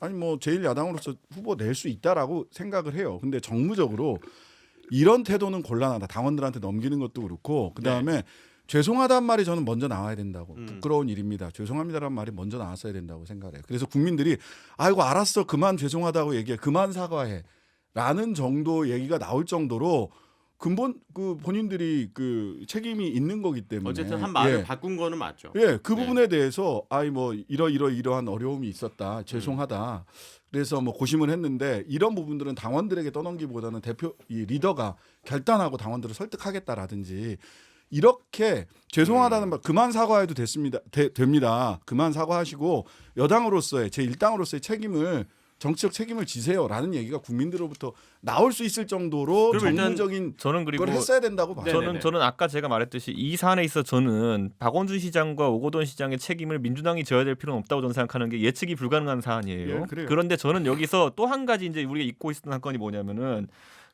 아니 뭐 제1야당으로서 후보 낼 수 있다라고 생각을 해요. 근데 정무적으로 이런 태도는 곤란하다. 당원들한테 넘기는 것도 그렇고 그다음에 죄송하다는 말이 저는 먼저 나와야 된다고. 부끄러운 일입니다. 죄송합니다라는 말이 먼저 나왔어야 된다고 생각해요. 그래서 국민들이 아이고 알았어. 그만 죄송하다고 얘기해. 그만 사과해. 라는 정도 얘기가 나올 정도로 근본 그 본인들이 그 책임이 있는 거기 때문에 어쨌든 한 말을 바꾼 거는 맞죠. 예, 그 부분에 대해서 아이 뭐 이러한 어려움이 있었다. 죄송하다. 그래서 뭐 고심을 했는데 이런 부분들은 당원들에게 떠넘기보다는 대표 이 리더가 결단하고 당원들을 설득하겠다라든지 이렇게 죄송하다는 말 그만 사과해도 됩니다. 그만 사과하시고 여당으로서의 제1당으로서의 책임을 정치적 책임을 지세요라는 얘기가 국민들로부터 나올 수 있을 정도로 그럼 정무적인 저는 그리고 걸 했어야 된다고 봐요. 저는 아까 제가 말했듯이 이 사안에 있어 저는 박원순 시장과 오거돈 시장의 책임을 민주당이 져야 될 필요는 없다고 저는 생각하는 게 예측이 불가능한 사안이에요. 예, 그래요. 그런데 저는 여기서 또 한 가지 이제 우리가 잊고 있었던 사건이 뭐냐면은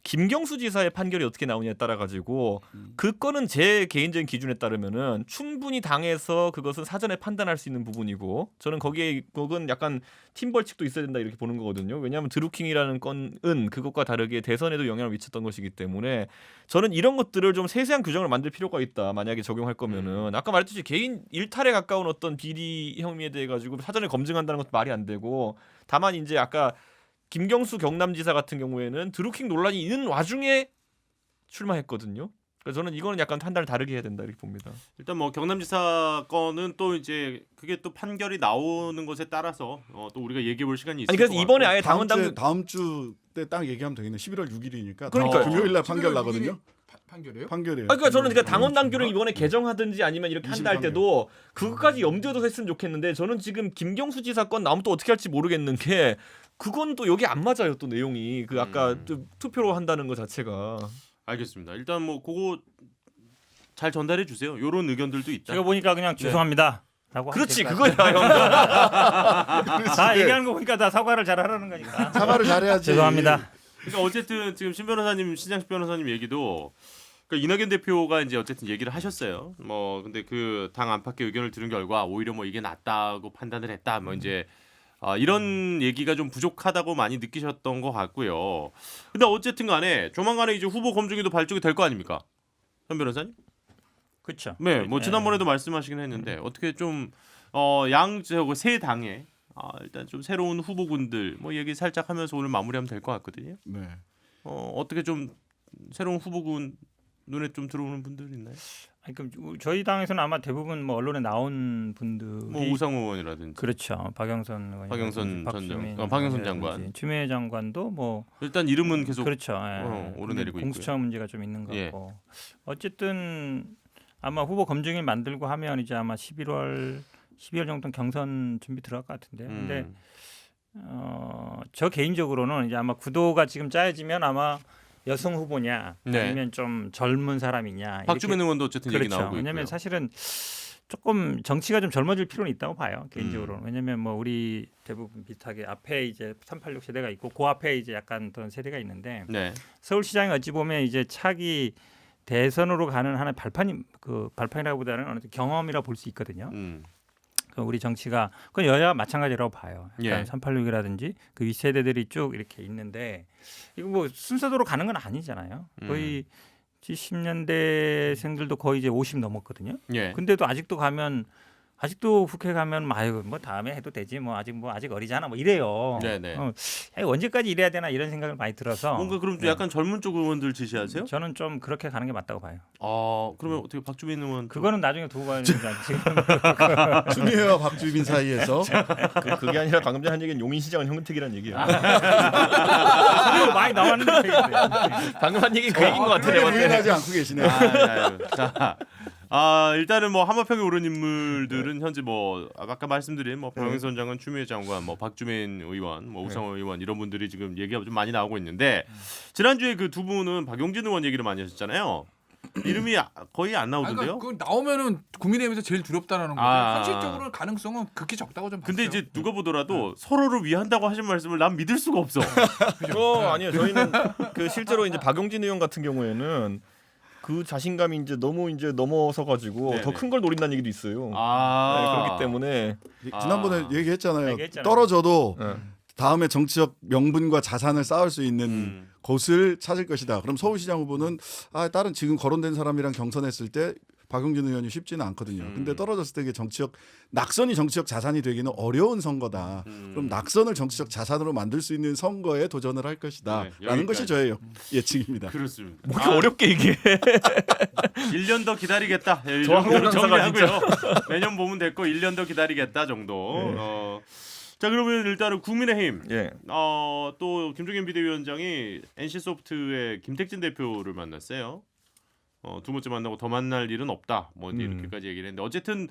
김경수 지사의 판결이 어떻게 나오냐에 따라 가지고 그 건은 제 개인적인 기준에 따르면은 충분히 당에서 그것은 사전에 판단할 수 있는 부분이고 저는 거기에 그건 약간 팀 벌칙도 있어야 된다 이렇게 보는 거거든요. 왜냐하면 드루킹이라는 건은 그것과 다르게 대선에도 영향을 미쳤던 것이기 때문에 저는 이런 것들을 좀 세세한 규정을 만들 필요가 있다. 만약에 적용할 거면은 아까 말했듯이 개인 일탈에 가까운 어떤 비리 혐의에 대해 가지고 사전에 검증한다는 것도 말이 안 되고 다만 이제 아까 김경수 경남지사 같은 경우에는 드루킹 논란이 있는 와중에 출마했거든요. 그래서 저는 이거는 약간 판단을 다르게 해야 된다 이렇게 봅니다. 일단 뭐 경남지사 건은 또 이제 그게 또 판결이 나오는 것에 따라서 또 우리가 얘기해 볼 시간이 있을 아니 그래서 것 이번에 같고. 아예 당원 다음 주 때 딱 얘기하면 되겠네. 11월 6일이니까 그러니까요. 금요일 날 판결 나거든요. 판결이에요? 판결이에요. 그러니까 저는 그러니까 당원 당규를 이번에 개정하든지 아니면 이렇게 한다 할 23일. 때도 그것까지 염두에 둬서 했으면 좋겠는데 저는 지금 김경수 지사 건 나오면 또 어떻게 할지 모르겠는 게 그건 또 여기 안 맞아요. 또 내용이 그 아까 좀 투표로 한다는 것 자체가. 알겠습니다. 일단 뭐 그거 잘 전달해 주세요. 이런 의견들도 있다. 제가 보니까 그냥 죄송합니다. 라고 그렇지 하면 될것 그거야 형. 같아요. 다 얘기하는 거 보니까 다 사과를 잘 하라는 거니까. 사과를 잘해야지. 죄송합니다. 그러니까 어쨌든 지금 신 변호사님, 신장식 변호사님 얘기도 그러니까 이낙연 대표가 이제 어쨌든 얘기를 하셨어요. 뭐 근데 그 당 안팎의 의견을 들은 결과 오히려 뭐 이게 낫다고 판단을 했다. 뭐 이제 이런 얘기가 좀 부족하다고 많이 느끼셨던 것 같고요. 근데 어쨌든간에 조만간에 이제 후보 검증위도 발족이 될 거 아닙니까, 현 변호사님? 그렇죠. 네, 뭐 지난번에도 말씀하시긴 했는데 어떻게 좀 세 당에 일단 좀 새로운 후보군들 뭐 얘기 살짝 하면서 오늘 마무리하면 될 것 같거든요. 네. 어떻게 좀 새로운 후보군 눈에 좀 들어오는 분들 있나요? 아니, 그럼 저희 당에서는 아마 대부분 뭐 언론에 나온 분들이 뭐 우상호 의원이라든지 그렇죠. 박영선 의원, 박영선 박주민 박영선 장관. 추미애 장관도 뭐 일단 이름은 계속 그렇죠. 예. 오르내리고 있고요. 공수처 문제가 좀 있는 것 예. 같고 어쨌든 아마 후보 검증일 만들고 하면 이제 아마 12월 정도는 경선 준비 들어갈 것 같은데요. 근데 저 개인적으로는 이제 아마 구도가 지금 짜여지면 아마 여성 후보냐 네. 아니면 좀 젊은 사람이냐 박주민 의원도 어쨌든 얘기 그렇죠. 나오고 왜냐하면 있고요. 사실은 조금 정치가 좀 젊어질 필요는 있다고 봐요. 개인적으로는. 왜냐하면 뭐 우리 대부분 비슷하게 앞에 이제 386 세대가 있고 그 앞에 이제 약간 어떤 세대가 있는데 네. 서울시장이 어찌 보면 이제 차기 대선으로 가는 하나의 발판이라기보다는 어느 정도 경험이라 볼 수 있거든요. 그 우리 정치가 그건 여야 마찬가지라고 봐요. 약간 예. 386이라든지 그 윗세대들이 쭉 이렇게 있는데 이거 뭐 순서대로 가는 건 아니잖아요. 거의 70년대생들도 거의 이제 50 넘었거든요. 예. 근데도 아직도 국회 가면 아유 뭐 다음에 해도 되지 뭐 아직 어리잖아 뭐 이래요. 네네. 언제까지 이래야 되나 이런 생각을 많이 들어서 뭔가 그럼 좀 약간 젊은 쪽 의원들 지시하세요? 저는 좀 그렇게 가는 게 맞다고 봐요. 그러면 어떻게 박주민 의원 그거는 나중에 두고 봐야 되지 지금 추미애와 박주민 사이에서 그게 아니라 방금 전에 한 얘기는 용인시장은 형택이라는 얘기예요. 많이 나왔는데 방금 한 얘기 그 얘기인 것 같아 내가 봤을 때. 부인하지 않고 계시네. 자, 일단은 뭐 한마평에 오른 인물들은 현재 뭐 아까 말씀드린 뭐 박영선 장관, 추미애 장관, 뭐 박주민 의원, 뭐 우상호 의원 이런 분들이 지금 얘기가 좀 많이 나오고 있는데 지난주에 그 두 분은 박용진 의원 얘기를 많이 하셨잖아요. 이름이 거의 안 나오던데요. 그 나오면은 국민의힘에서 제일 두렵다라는 거죠. 현실적으로 가능성은 극히 적다고 좀 봤어요. 근데 이제 누가 보더라도 서로를 위한다고 하신 말씀을 난 믿을 수가 없어. 아니요. 저희는 그 실제로 이제 박용진 의원 같은 경우에는 그 자신감이 이제 너무 이제 넘어서 가지고 네네. 더 큰 걸 노린다는 얘기도 있어요. 네, 그렇기 때문에 지난번에 얘기했잖아요. 얘기했잖아요. 떨어져도 네. 다음에 정치적 명분과 자산을 쌓을 수 있는 곳을 찾을 것이다. 그럼 서울시장 후보는 다른 지금 거론된 사람이랑 경선했을 때 박용진 의원이 쉽지는 않거든요. 근데 떨어졌을 때 이게 낙선이 정치적 자산이 되기는 어려운 선거다. 그럼 낙선을 정치적 자산으로 만들 수 있는 선거에 도전을 할 것이다. 네, 라는 여기까지. 것이 저의 예측입니다. 그렇습니다. 뭐 이렇게 어렵게 얘기해. 1년 더 기다리겠다. 예, 저 항상 정리하고요. 매년 보면 됐고 1년 더 기다리겠다 정도. 네. 자 그러면 일단은 국민의힘 예. 또 김종인 비대위원장이 NC소프트의 김택진 대표를 만났어요. 두 번째 만나고 더 만날 일은 없다. 뭐 이제 이렇게까지 얘기를 했는데 어쨌든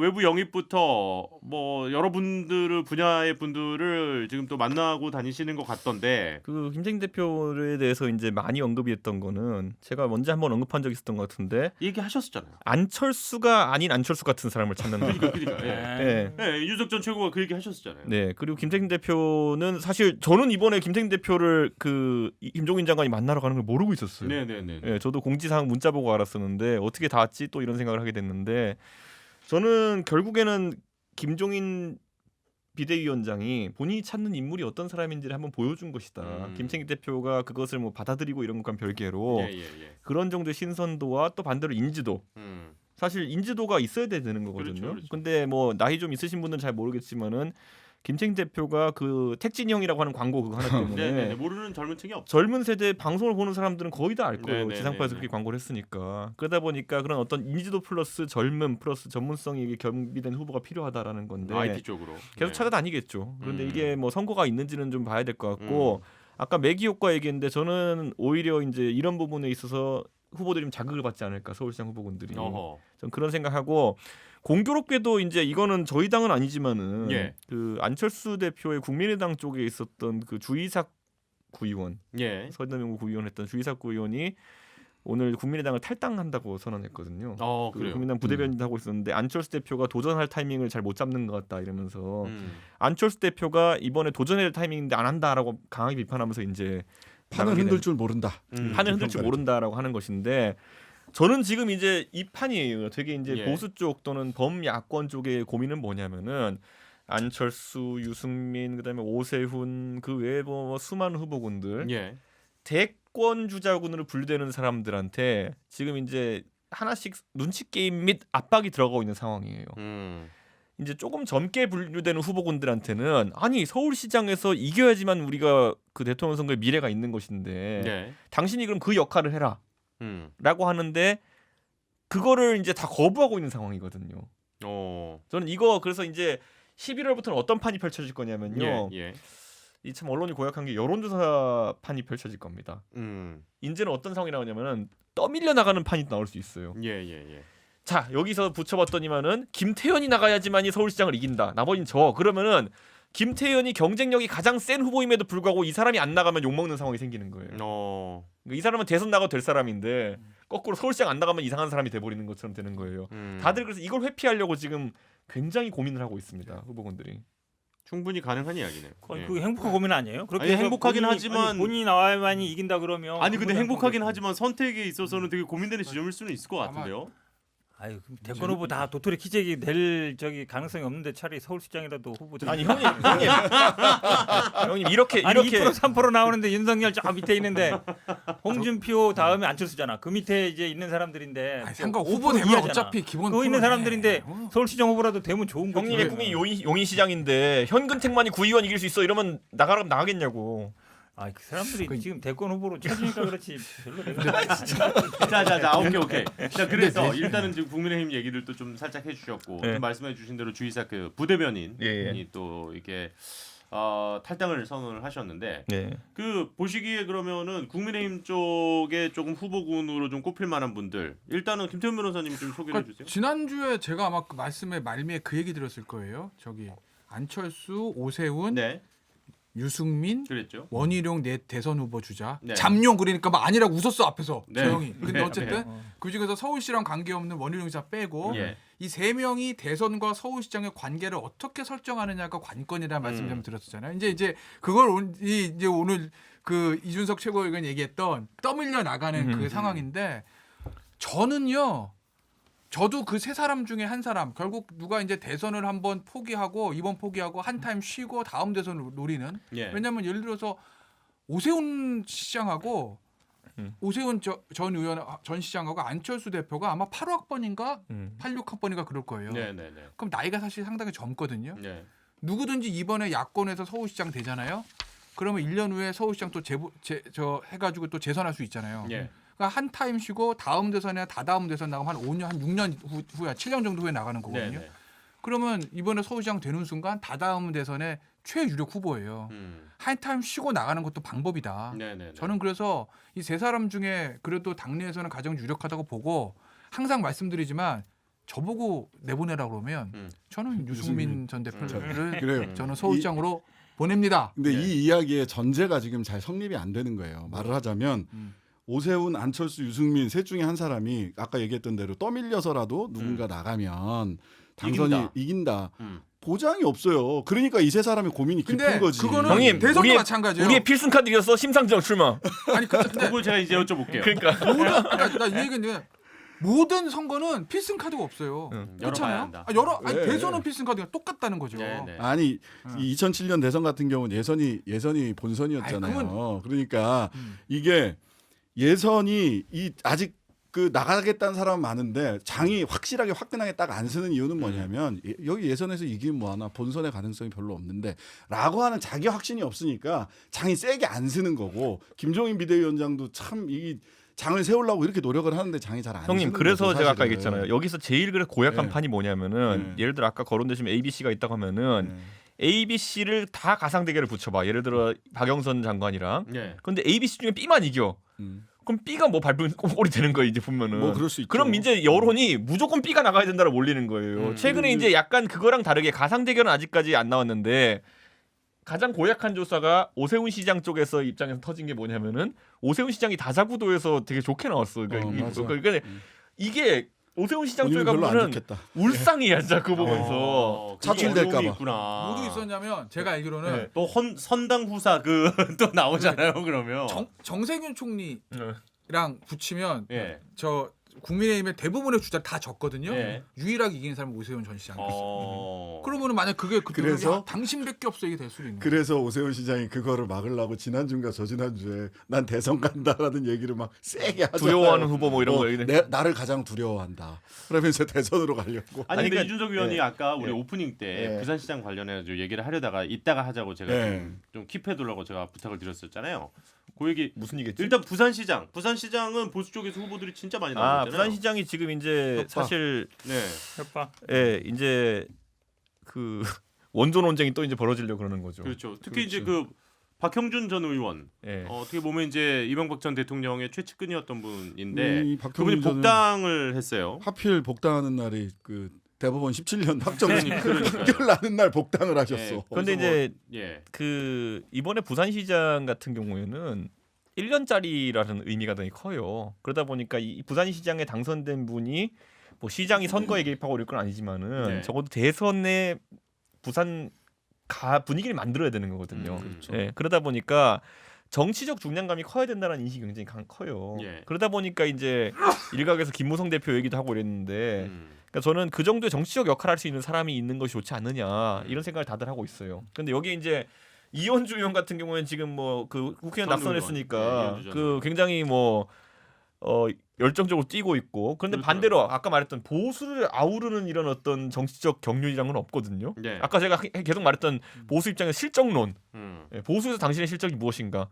외부 영입부터 뭐 여러분들을 분야의 분들을 지금 또 만나고 다니시는 것 같던데. 그 김택진 대표에 대해서 이제 많이 언급이었던 거는 제가 먼저 한번 언급한 적이 있었던 것 같은데 얘기하셨었잖아요. 안철수가 아닌 안철수 같은 사람을 찾는다. 그러니까. 예. 네. 네, 유석 전 최고가 그 얘기 하셨었잖아요. 네. 그리고 김택진 대표는 사실 저는 이번에 김택진 대표를 그 김종인 장관이 만나러 가는 걸 모르고 있었어요. 네네네. 예, 저도 공지사항 문자 보고 알았었는데 어떻게 닿았지 또 이런 생각을 하게 됐는데 저는 결국에는 김종인 비대위원장이 본인이 찾는 인물이 어떤 사람인지를 한번 보여준 것이다. 김택진 대표가 그것을 뭐 받아들이고 이런 것과는 별개로 예. 그런 정도의 신선도와 또 반대로 인지도. 사실 인지도가 있어야 되는 거거든요. 그렇죠. 근데 뭐 나이 좀 있으신 분들은 잘 모르겠지만은 김택진 대표가 그 택진이 형이라고 하는 광고 그거 하나 때문에 네네. 모르는 젊은 층이 없죠. 젊은 세대 방송을 보는 사람들은 거의 다 알 거예요. 네네네네. 지상파에서 그렇게 광고를 했으니까. 그러다 보니까 그런 어떤 인지도 플러스 젊음 플러스 전문성이 이게 겸비된 후보가 필요하다라는 건데 IT 쪽으로 계속 네. 찾아다니겠죠. 그런데 이게 뭐 선거가 있는지는 좀 봐야 될 것 같고 아까 매기 효과 얘기했는데 저는 오히려 이제 이런 부분에 있어서 후보들이 좀 자극을 받지 않을까 서울시장 후보군들이 어허. 전 그런 생각하고 공교롭게도 이제 이거는 저희 당은 아니지만은 예. 그 안철수 대표의 국민의당 쪽에 있었던 그 주이삭 구의원 예. 서대문구 구의원 했던 주이삭 구의원이 오늘 국민의당을 탈당한다고 선언했거든요. 그 그래요. 국민의당 부대변인 하고 있었는데 안철수 대표가 도전할 타이밍을 잘 못 잡는 것 같다 이러면서 안철수 대표가 이번에 도전할 타이밍인데 안 한다라고 강하게 비판하면서 이제 판을 나가게 흔들 된- 줄 모른다. 판을 흔들 줄 모른다라고 하는 것인데 저는 지금 이제 이 판이에요. 되게 이제 예. 보수 쪽 또는 범야권 쪽의 고민은 뭐냐면은 안철수, 유승민, 그다음에 오세훈 그 외에 뭐 수많은 후보군들 예. 대권 주자군으로 분류되는 사람들한테 지금 이제 하나씩 눈치 게임 및 압박이 들어가고 있는 상황이에요. 이제 조금 젊게 분류되는 후보군들한테는 아니 서울시장에서 이겨야지만 우리가 그 대통령 선거에 미래가 있는 것인데 네. 당신이 그럼 그 역할을 해라. 라고 하는데 그거를 이제 다 거부하고 있는 상황이거든요. 저는 이거 그래서 이제 11월부터는 어떤 판이 펼쳐질 거냐면요. 예. 이 참 언론이 고약한 게 여론조사 판이 펼쳐질 겁니다. 음. 이제는 어떤 상황이 나오냐면은 떠밀려 나가는 판이 나올 수 있어요. 예. 자 여기서 붙여봤더니만은 김태현이 나가야지만이 서울시장을 이긴다. 나머지는 그러면은 김태현이 경쟁력이 가장 센 후보임에도 불구하고 이 사람이 안 나가면 욕먹는 상황이 생기는 거예요. 그러니까 이 사람은 대선 나가도 될 사람인데 거꾸로 서울시장 안 나가면 이상한 사람이 돼버리는 것처럼 되는 거예요. 다들 그래서 이걸 회피하려고 지금 굉장히 고민을 하고 있습니다. 후보군들이. 충분히 가능한 이야기네요. 예. 그 행복한 고민 아니에요? 그렇게 아니, 해서 행복하긴 하지만- 본인이 나와야만이 이긴다 그러면 아니 근데 그거는 행복하긴 안 하지만 선택에 있어서는 되게 고민되는 지점일 수는 있을 것 같은데요. 아유 그럼 대권 후보 다 도토리 키재기 될 저기 가능성이 없는데 차라리 서울시장이라도 후보들 아니 형님 이렇게 아니 이렇게 2% 3% 나오는데 윤석열 저 밑에 있는데 홍준표 다음에 안철수잖아. 그 밑에 이제 있는 사람들인데 상관 5% 후보 되면 이하잖아. 어차피 기본 그거 있는 토론해. 사람들인데 서울시장 후보라도 되면 좋은 거지. 형님의 꿈이 용인시장인데 현근택만이 구의원 이길 수 있어 이러면 나가라면 나가겠냐고. 아 그 사람들이 지금 대권 후보로 쳐주니까 그렇지. 별로 내가 자, 오케이. 자, 그래서 일단은 지금 국민의힘 얘기를 또 좀 살짝 해주셨고 네. 좀 말씀해주신 대로 주이사 그 부대변인이 예. 또 이렇게 탈당을 선언을 하셨는데 네. 그 보시기에 그러면은 국민의힘 쪽에 조금 후보군으로 좀 꼽힐 만한 분들 일단은 김태훈 변호사님 좀 소개를 그러니까 해주세요. 지난주에 제가 아마 그 말씀의 말미에 그 얘기 들었을 거예요. 저기 안철수, 오세훈, 네. 유승민, 그랬죠. 원희룡 내 대선 후보 주자. 네. 잠룡 그러니까 막 아니라고 웃었어 앞에서 네. 조용히. 근데 네. 어쨌든 그 중에서 서울시랑 관계없는 원희룡 지사 빼고 예. 이 세 명이 대선과 서울시장의 관계를 어떻게 설정하느냐가 관건이라는 말씀 좀 드렸었잖아요. 이제 그걸 이제 오늘 그 이준석 최고위원 얘기했던 떠밀려 나가는 그 상황인데 저는요. 저도 그 세 사람 중에 한 사람 결국 누가 이제 대선을 한번 포기하고 이번 포기하고 한 타임 쉬고 다음 대선을 노리는 예. 왜냐하면 예를 들어서 오세훈 시장하고 오세훈 전 의원 전 시장하고 안철수 대표가 아마 8학번인가 86학번인가 그럴 거예요. 네네네. 그럼 나이가 사실 상당히 젊거든요. 네. 누구든지 이번에 야권에서 서울시장 되잖아요. 그러면 1년 후에 서울시장 또 저 해가지고 또 재선할 수 있잖아요. 예. 그러니까 한 타임 쉬고 다음 대선이나 다다음 대선 나가면 한 5년, 한 6년 후에 7년 정도 후에 나가는 거거든요. 네네. 그러면 이번에 서울시장 되는 순간 다다음 대선의 최유력 후보예요. 한 타임 쉬고 나가는 것도 방법이다. 네네. 저는 그래서 이 세 사람 중에 그래도 당내에서는 가장 유력하다고 보고 항상 말씀드리지만 저보고 내보내라 그러면 저는 유승민 전 대표를 그래요. 저는 서울시장으로 보냅니다. 근데 네. 이 이야기의 전제가 지금 잘 성립이 안 되는 거예요. 말을 하자면 오세훈, 안철수, 유승민 셋 중에 한 사람이 아까 얘기했던 대로 떠밀려서라도 누군가 나가면 당선이 이긴다. 보장이 없어요. 그러니까 이 세 사람의 고민이 깊은 근데 거지. 그거는 형님, 대선도 우리의- 마찬가지예요. 우리의 필승 카드였어. 심상정 출마. 아니 근데 그걸 제가 이제 여쭤볼게요. 그러니까 나이 얘기인데 모든 선거는 필승 카드가 없어요. 열어봐야 그렇잖아요. 한다. 아니, 네. 대선은 필승 카드가 똑같다는 거죠. 네네. 아니 이 2007년 대선 같은 경우는 예선이 본선이었잖아요. 아이, 그러니까 이게 예선이 아직 그 나가겠다는 사람은 많은데 장이 확실하게 화끈하게 딱 안 쓰는 이유는 뭐냐면 여기 예선에서 이기면 뭐하나 본선의 가능성이 별로 없는데라고 하는 자기 확신이 없으니까 장이 세게 안 쓰는 거고 김종인 비대위원장도 참 이 장을 세우려고 이렇게 노력을 하는데 장이 잘 안 쓰는 형님 그래서 거죠, 제가 아까 사실은. 얘기했잖아요. 여기서 제일 그래 고약한 네. 판이 뭐냐면은 네. 예를 들어 아까 거론되시면 ABC가 있다고 하면은 ABC를 다 가상 대결을 붙여봐. 예를 들어 박영선 장관이랑. 예. 근데 ABC 중에 B만 이겨. 그럼 B가 뭐 밟은 꼴이 되는 거예요 이제 보면은. 뭐 그럴 수 있죠. 그럼 이제 여론이 무조건 B가 나가야 된다고 몰리는 거예요. 최근에 이제 약간 그거랑 다르게 가상 대결은 아직까지 안 나왔는데 가장 고약한 조사가 오세훈 시장 쪽에서 입장에서 터진 게 뭐냐면은 오세훈 시장이 다자구도에서 되게 좋게 나왔어. 맞아. 그러니까 이게 오세훈 시장 쪽에 본인은 별로 안 가면은 좋겠다. 울상이야 진짜 그거 보면서. 차출될까 봐. 있구나. 모두 있었냐면 제가 알기로는 네. 또 선당 후사 그 또 나오잖아요. 그러면. 정세균 총리랑 네. 붙이면 예. 저 국민의힘의 대부분의 주자 다 졌거든요. 예. 유일하게 이긴 사람은 오세훈 전 시장이었어요. 어. 그러면은 만약 그게 그래서? 당신밖에 없어 이게 될 수도 있는 거예요. 그래서 오세훈 시장이 그거를 막으려고 지난주인가 저지난주에 난 대선 간다라는 얘기를 막 세게 하잖아요. 두려워하는 후보 뭐 이런 거 얘기. 나를 가장 두려워한다. 그러면서 대선으로 가려고. 아니 근데 그러니까- 이준석 의원이 예. 아까 우리 예. 오프닝 때 예. 부산시장 관련해서 얘기를 하려다가 이따가 하자고 제가 예. 좀 킵해두려고 제가 부탁을 드렸었잖아요. 그 얘기 무슨 얘기지? 일단 부산시장은 보수 쪽에서 후보들이 진짜 많이 나오고 아 있잖아요. 부산시장이 지금 이제 협박. 사실 네. 협박. 예 이제 그 원조 논쟁이 또 이제 벌어지려고 그러는 거죠. 그렇죠. 특히 이제 그 박형준 전 의원 예. 어떻게 보면 이제 이명박 전 대통령의 최측근이었던 분인데 이 그분이 박형준 전은 복당을 했어요. 하필 복당하는 날이 그 대법원 17년 확정 그러니까요. 판결 나는 날 복당을 하셨어. 예. 근데 거기서 이제 예. 그 이번에 부산시장 같은 경우에는 1년짜리라는 의미가 되게 커요. 그러다 보니까 이 부산시장에 당선된 분이 뭐 시장이 선거에 개입하고 이럴 건 아니지만은 네. 적어도 대선에 부산 분위기를 만들어야 되는 거거든요. 그렇죠. 예, 그러다 보니까 정치적 중량감이 커야 된다는 인식이 굉장히 커요. 예. 그러다 보니까 이제 일각에서 김무성 대표 얘기도 하고 이랬는데 음. 그러니까 저는 그 정도의 정치적 역할을 할 수 있는 사람이 있는 것이 좋지 않느냐 이런 생각을 다들 하고 있어요. 근데 여기 이제 이현주 의원 같은 경우에는 지금 뭐 그 국회의원 전 의원. 낙선했으니까 예, 이현주 전 그 의원. 굉장히 뭐 열정적으로 뛰고 있고 그런데 그렇죠. 반대로 아까 말했던 보수를 아우르는 이런 어떤 정치적 경륜이랑은 없거든요. 네. 아까 제가 계속 말했던 보수 입장에서 실적론, 음. 보수에서 당신의 실적이 무엇인가?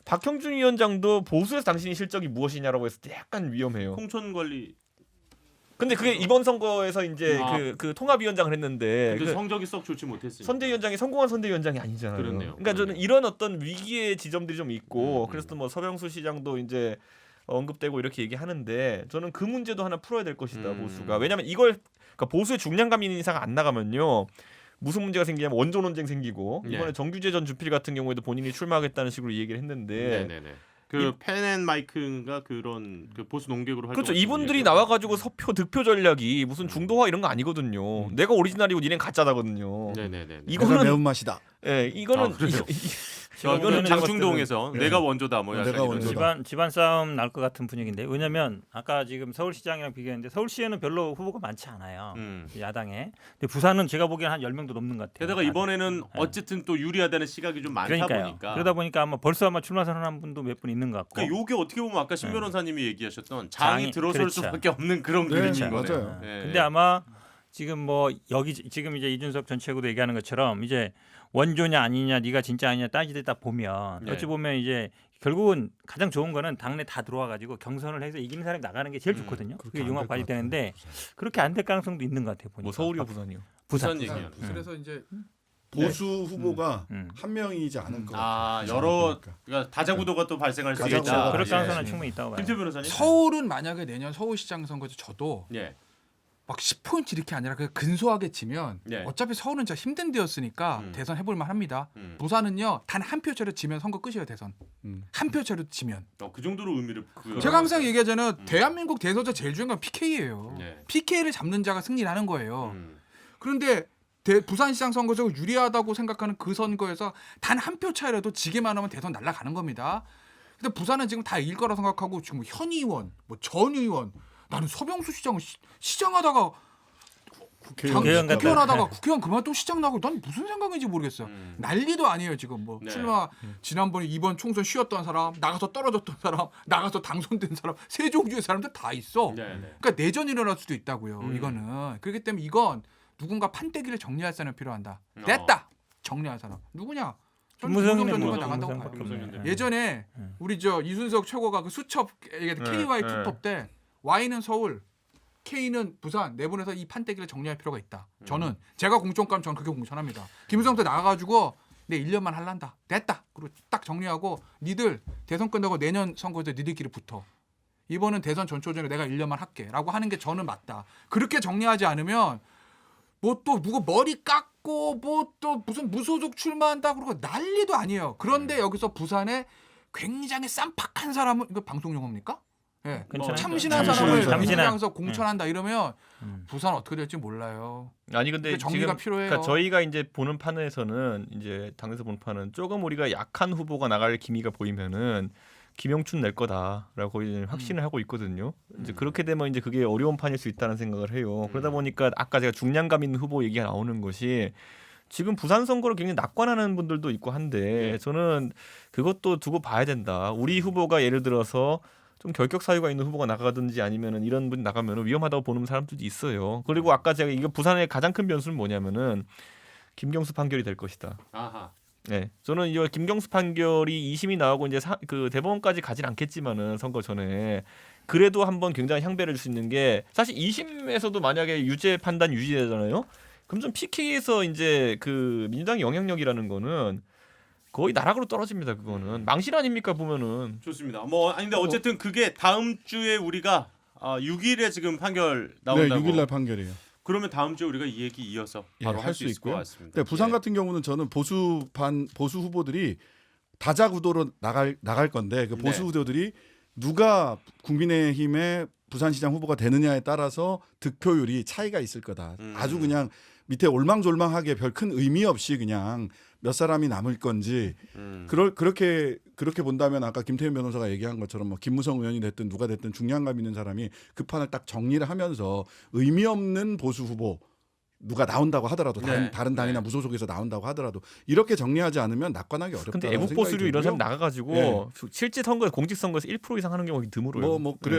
박형준 위원장도 보수에서 당신의 실적이 무엇이냐라고 했을 때 약간 위험해요. 홍천 관리 근데 그게 이번 선거에서 이제 아. 그 통합위원장을 했는데 근데 그 성적이 썩 좋지 못했으니까. 선대위원장이 성공한 선대위원장이 아니잖아요. 그렇네요. 그러니까 저는 이런 어떤 위기의 지점들이 좀 있고 음. 그래서 뭐 서병수 시장도 이제 언급되고 이렇게 얘기하는데 저는 그 문제도 하나 풀어야 될 것이다 보수가. 왜냐하면 이걸 그러니까 보수의 중량감 있는 이상 안 나가면요 무슨 문제가 생기냐면 원조 논쟁 생기고 네. 이번에 정규재 전 주필 같은 경우에도 본인이 출마하겠다는 식으로 얘기를 했는데 네네네. 그 펜앤마이크인가 그런 그 보수 농객으로 활동. 그렇죠. 이분들이 나와가지고 서표 득표 전략이 무슨 중도화 이런 거 아니거든요. 내가 오리지널이고 니넨 가짜다거든요. 네네네. 이거는 매운맛이다. 예, 이거는 아, 그래요? 이거는 이거는 제가 장충동에서 네. 내가 원조다 뭐 약간 내가 이런 원조다. 집안 싸움 날 것 같은 분위기인데 왜냐면 아까 지금 서울시장이랑 비교했는데 서울시에는 별로 후보가 많지 않아요. 야당에. 근데 부산은 제가 보기엔 한 10명도 넘는 것 같아요. 게다가 이번에는 어쨌든 또 유리하다는 시각이 좀 많다 그러니까요. 보니까. 그러다 보니까 벌써 출마 선언한 분도 몇 분 있는 것 같고. 그러니까 요게 어떻게 보면 아까 신 네. 변호사님이 얘기하셨던 장이 들어설 그렇죠. 수밖에 없는 그런 네, 그림인 거네요. 맞아요. 네. 근데 아마 지금 여기 지금 이제 이준석 전 최고도 얘기하는 것처럼 이제 원조냐 아니냐 네가 진짜 아니냐 따지다 보면 네. 어찌 보면 이제 결국은 가장 좋은 거는 당내 다 들어와 가지고 경선을 해서 이기는 사람이 나가는 게 제일 좋거든요. 그렇게 그게 안 융합 될것 발휘되는데 그렇게 안 될 가능성도 있는 것 같아요. 보니까. 뭐 서울이요 부산이요. 부산 얘기하는. 그래서 이제 보수 후보가 음. 한 명이지 않을 것 같아요. 아 여러 그러니까 다자구도가 또 발생할 수 다자구도가 있다. 그럴 예. 가능성은 충분히 있다고 봐요. 김태 변호사님. 서울은 만약에 내년 서울시장 선거에서 져도 예. 막 10포인트 이렇게 아니라 그냥 근소하게 지면 네. 어차피 서울은 진짜 힘든 데였으니까 대선 해볼 만합니다. 부산은요 단 한 표 차로 지면 선거 끝이에요 대선. 한 표 차로 지면. 그 정도로 의미를 제가 항상 얘기하잖아요. 대한민국 대선자 제일 중요한 건 PK예요. 네. PK를 잡는 자가 승리를 하는 거예요. 음. 그런데 부산시장 선거적으로 유리하다고 생각하는 그 선거에서 단 한 표 차이라도 지기만 하면 대선 날아가는 겁니다. 근데 부산은 지금 다 이길 거라 생각하고 지금 현 의원, 전 의원, 나는 서병수 시장을 시장하다가 국회의원 국회의원 하다가 국회의원 그만 또 시장 나고 난 무슨 생각인지 모르겠어요. 난리도 아니에요 지금 뭐 네. 출마 지난번에 이번 총선 쉬었던 사람, 나가서 떨어졌던 사람, 나가서 당선된 사람, 세 종류의 사람들 다 있어. 네, 네. 그러니까 내전이 일어날 수도 있다고요. 이거는 그렇기 때문에 이건 누군가 판때기를 정리할 사람이 필요한다. 됐다. 정리할 사람 누구냐? 김무성 전 뭐, 나간다고 김무성 봐요. 밖에 없네. 예전에 우리 이순석 최고가 그 수첩 KY 투톱 때 Y는 서울, K는 부산 내보내서 이 판때기를 정리할 필요가 있다. 저는 제가 공천가면 저는 그게 공천합니다. 김무성 때 나가가지고 내 1년만 할란다. 됐다. 그리고 딱 정리하고 니들 대선 끝나고 내년 선거에서 니들끼리 붙어. 이번은 대선 전초전에 내가 1년만 할게라고 하는 게 저는 맞다. 그렇게 정리하지 않으면 뭐 또 누구 머리 깎고 뭐 또 무슨 무소속 출마한다 그러고 난리도 아니에요. 그런데 여기서 부산에 굉장히 쌈박한 사람은 이거 방송 용어입니까? 예. 괜찮아요. 참신한 참신한 사람을 사람. 민주당에서 공천한다 이러면 음. 부산 어떻게 될지 몰라요. 아니 근데 정리가 지금 필요해요. 그러니까 저희가 이제 보는 판에서는 이제 당에서 보는 판은 조금 우리가 약한 후보가 나갈 기미가 보이면은 김영춘 낼 거다라고 거의 확신을 하고 있거든요. 이제 그렇게 되면 이제 그게 어려운 판일 수 있다는 생각을 해요. 그러다 보니까 아까 제가 중량감 있는 후보 얘기가 나오는 것이 지금 부산 선거를 굉장히 낙관하는 분들도 있고 한데 저는 그것도 두고 봐야 된다. 우리 후보가 예를 들어서 좀 결격 사유가 있는 후보가 나가든지 아니면은 이런 분이 나가면 위험하다고 보는 사람들도 있어요. 그리고 아까 제가 이거 부산의 가장 큰 변수는 뭐냐면은 김경수 판결이 될 것이다. 아하. 네, 저는 이 김경수 판결이 2심이 나오고 이제 그 대법원까지 가진 않겠지만은 선거 전에 그래도 한번 굉장히 향배를 줄 수 있는 게 사실 2심에서도 만약에 유죄 판단 유지되잖아요. 그럼 좀 PK에서 이제 그 민주당의 영향력이라는 거는 거의 나락으로 떨어집니다. 그거는 망신 아닙니까 보면은. 좋습니다. 뭐 아니 근데 어쨌든 그게 다음 주에 우리가 6일에 지금 판결 네, 나온다고. 6일 날 판결이에요. 그러면 다음 주에 우리가 이 얘기 이어서 바로 예, 할 수 있을 것 있고요. 같습니다. 근데 부산 예. 같은 경우는 저는 보수 후보들이 다자 구도로 나갈 건데 그 보수 네. 후보들이 누가 국민의힘의 부산시장 후보가 되느냐에 따라서 득표율이 차이가 있을 거다. 아주 그냥 밑에 올망졸망하게 별 큰 의미 없이 그냥 몇 사람이 남을 건지 그렇게 본다면 아까 김태현 변호사가 얘기한 것처럼 뭐 김무성 의원이 됐든 누가 됐든 중량감 있는 사람이 그 판을 딱 정리를 하면서 의미 없는 보수 후보 누가 나온다고 하더라도 네. 다른 당이나 네. 무소속에서 나온다고 하더라도 이렇게 정리하지 않으면 낙관하기 어렵다. 근데 애국 보수류 이런 사람 나가가지고 예. 실제 선거에 공직 선거에서 1% 이상 하는 경우가 드물어요.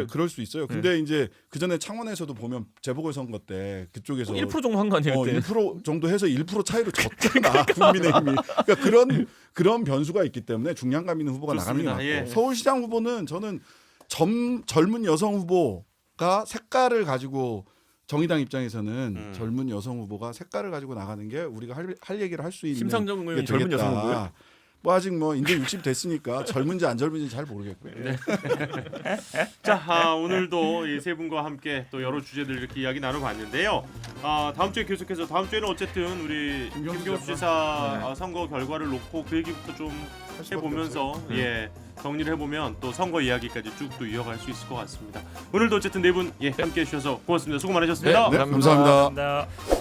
그럴 수 있어요. 근데 이제 그 전에 창원에서도 보면 재보궐 선거 때 그쪽에서 1% 정도 한 거 아니에요 그때? 1% 정도 해서 1% 차이로 졌잖아 국민의힘이. 그러니까 그런 변수가 있기 때문에 중량감 있는 후보가 좋습니다. 나가는 게 맞고 예. 서울시장 후보는 저는 젊은 여성 후보가 색깔을 가지고 정의당 입장에서는 젊은 여성 후보가 색깔을 가지고 나가는 게 우리가 할 얘기를 할 수 있는 심상정 게 의원이 젊은 되겠다. 여성 후보예요? 뭐 아직 뭐 이제 60 됐으니까 젊은지 안 젊은지 잘 모르겠고요. 자, 오늘도 이 세 분과 함께 또 여러 주제들 이렇게 이야기 나눠봤는데요. 다음 주에 계속해서 다음 주에는 어쨌든 우리 김경수 지사 선거 결과를 놓고 그 얘기부터 좀 해보면서 정리를 해보면 또 선거 이야기까지 쭉 또 이어갈 수 있을 것 같습니다. 오늘도 어쨌든 네 분 함께해 주셔서 고맙습니다. 수고 많으셨습니다. 네, 감사합니다. 감사합니다.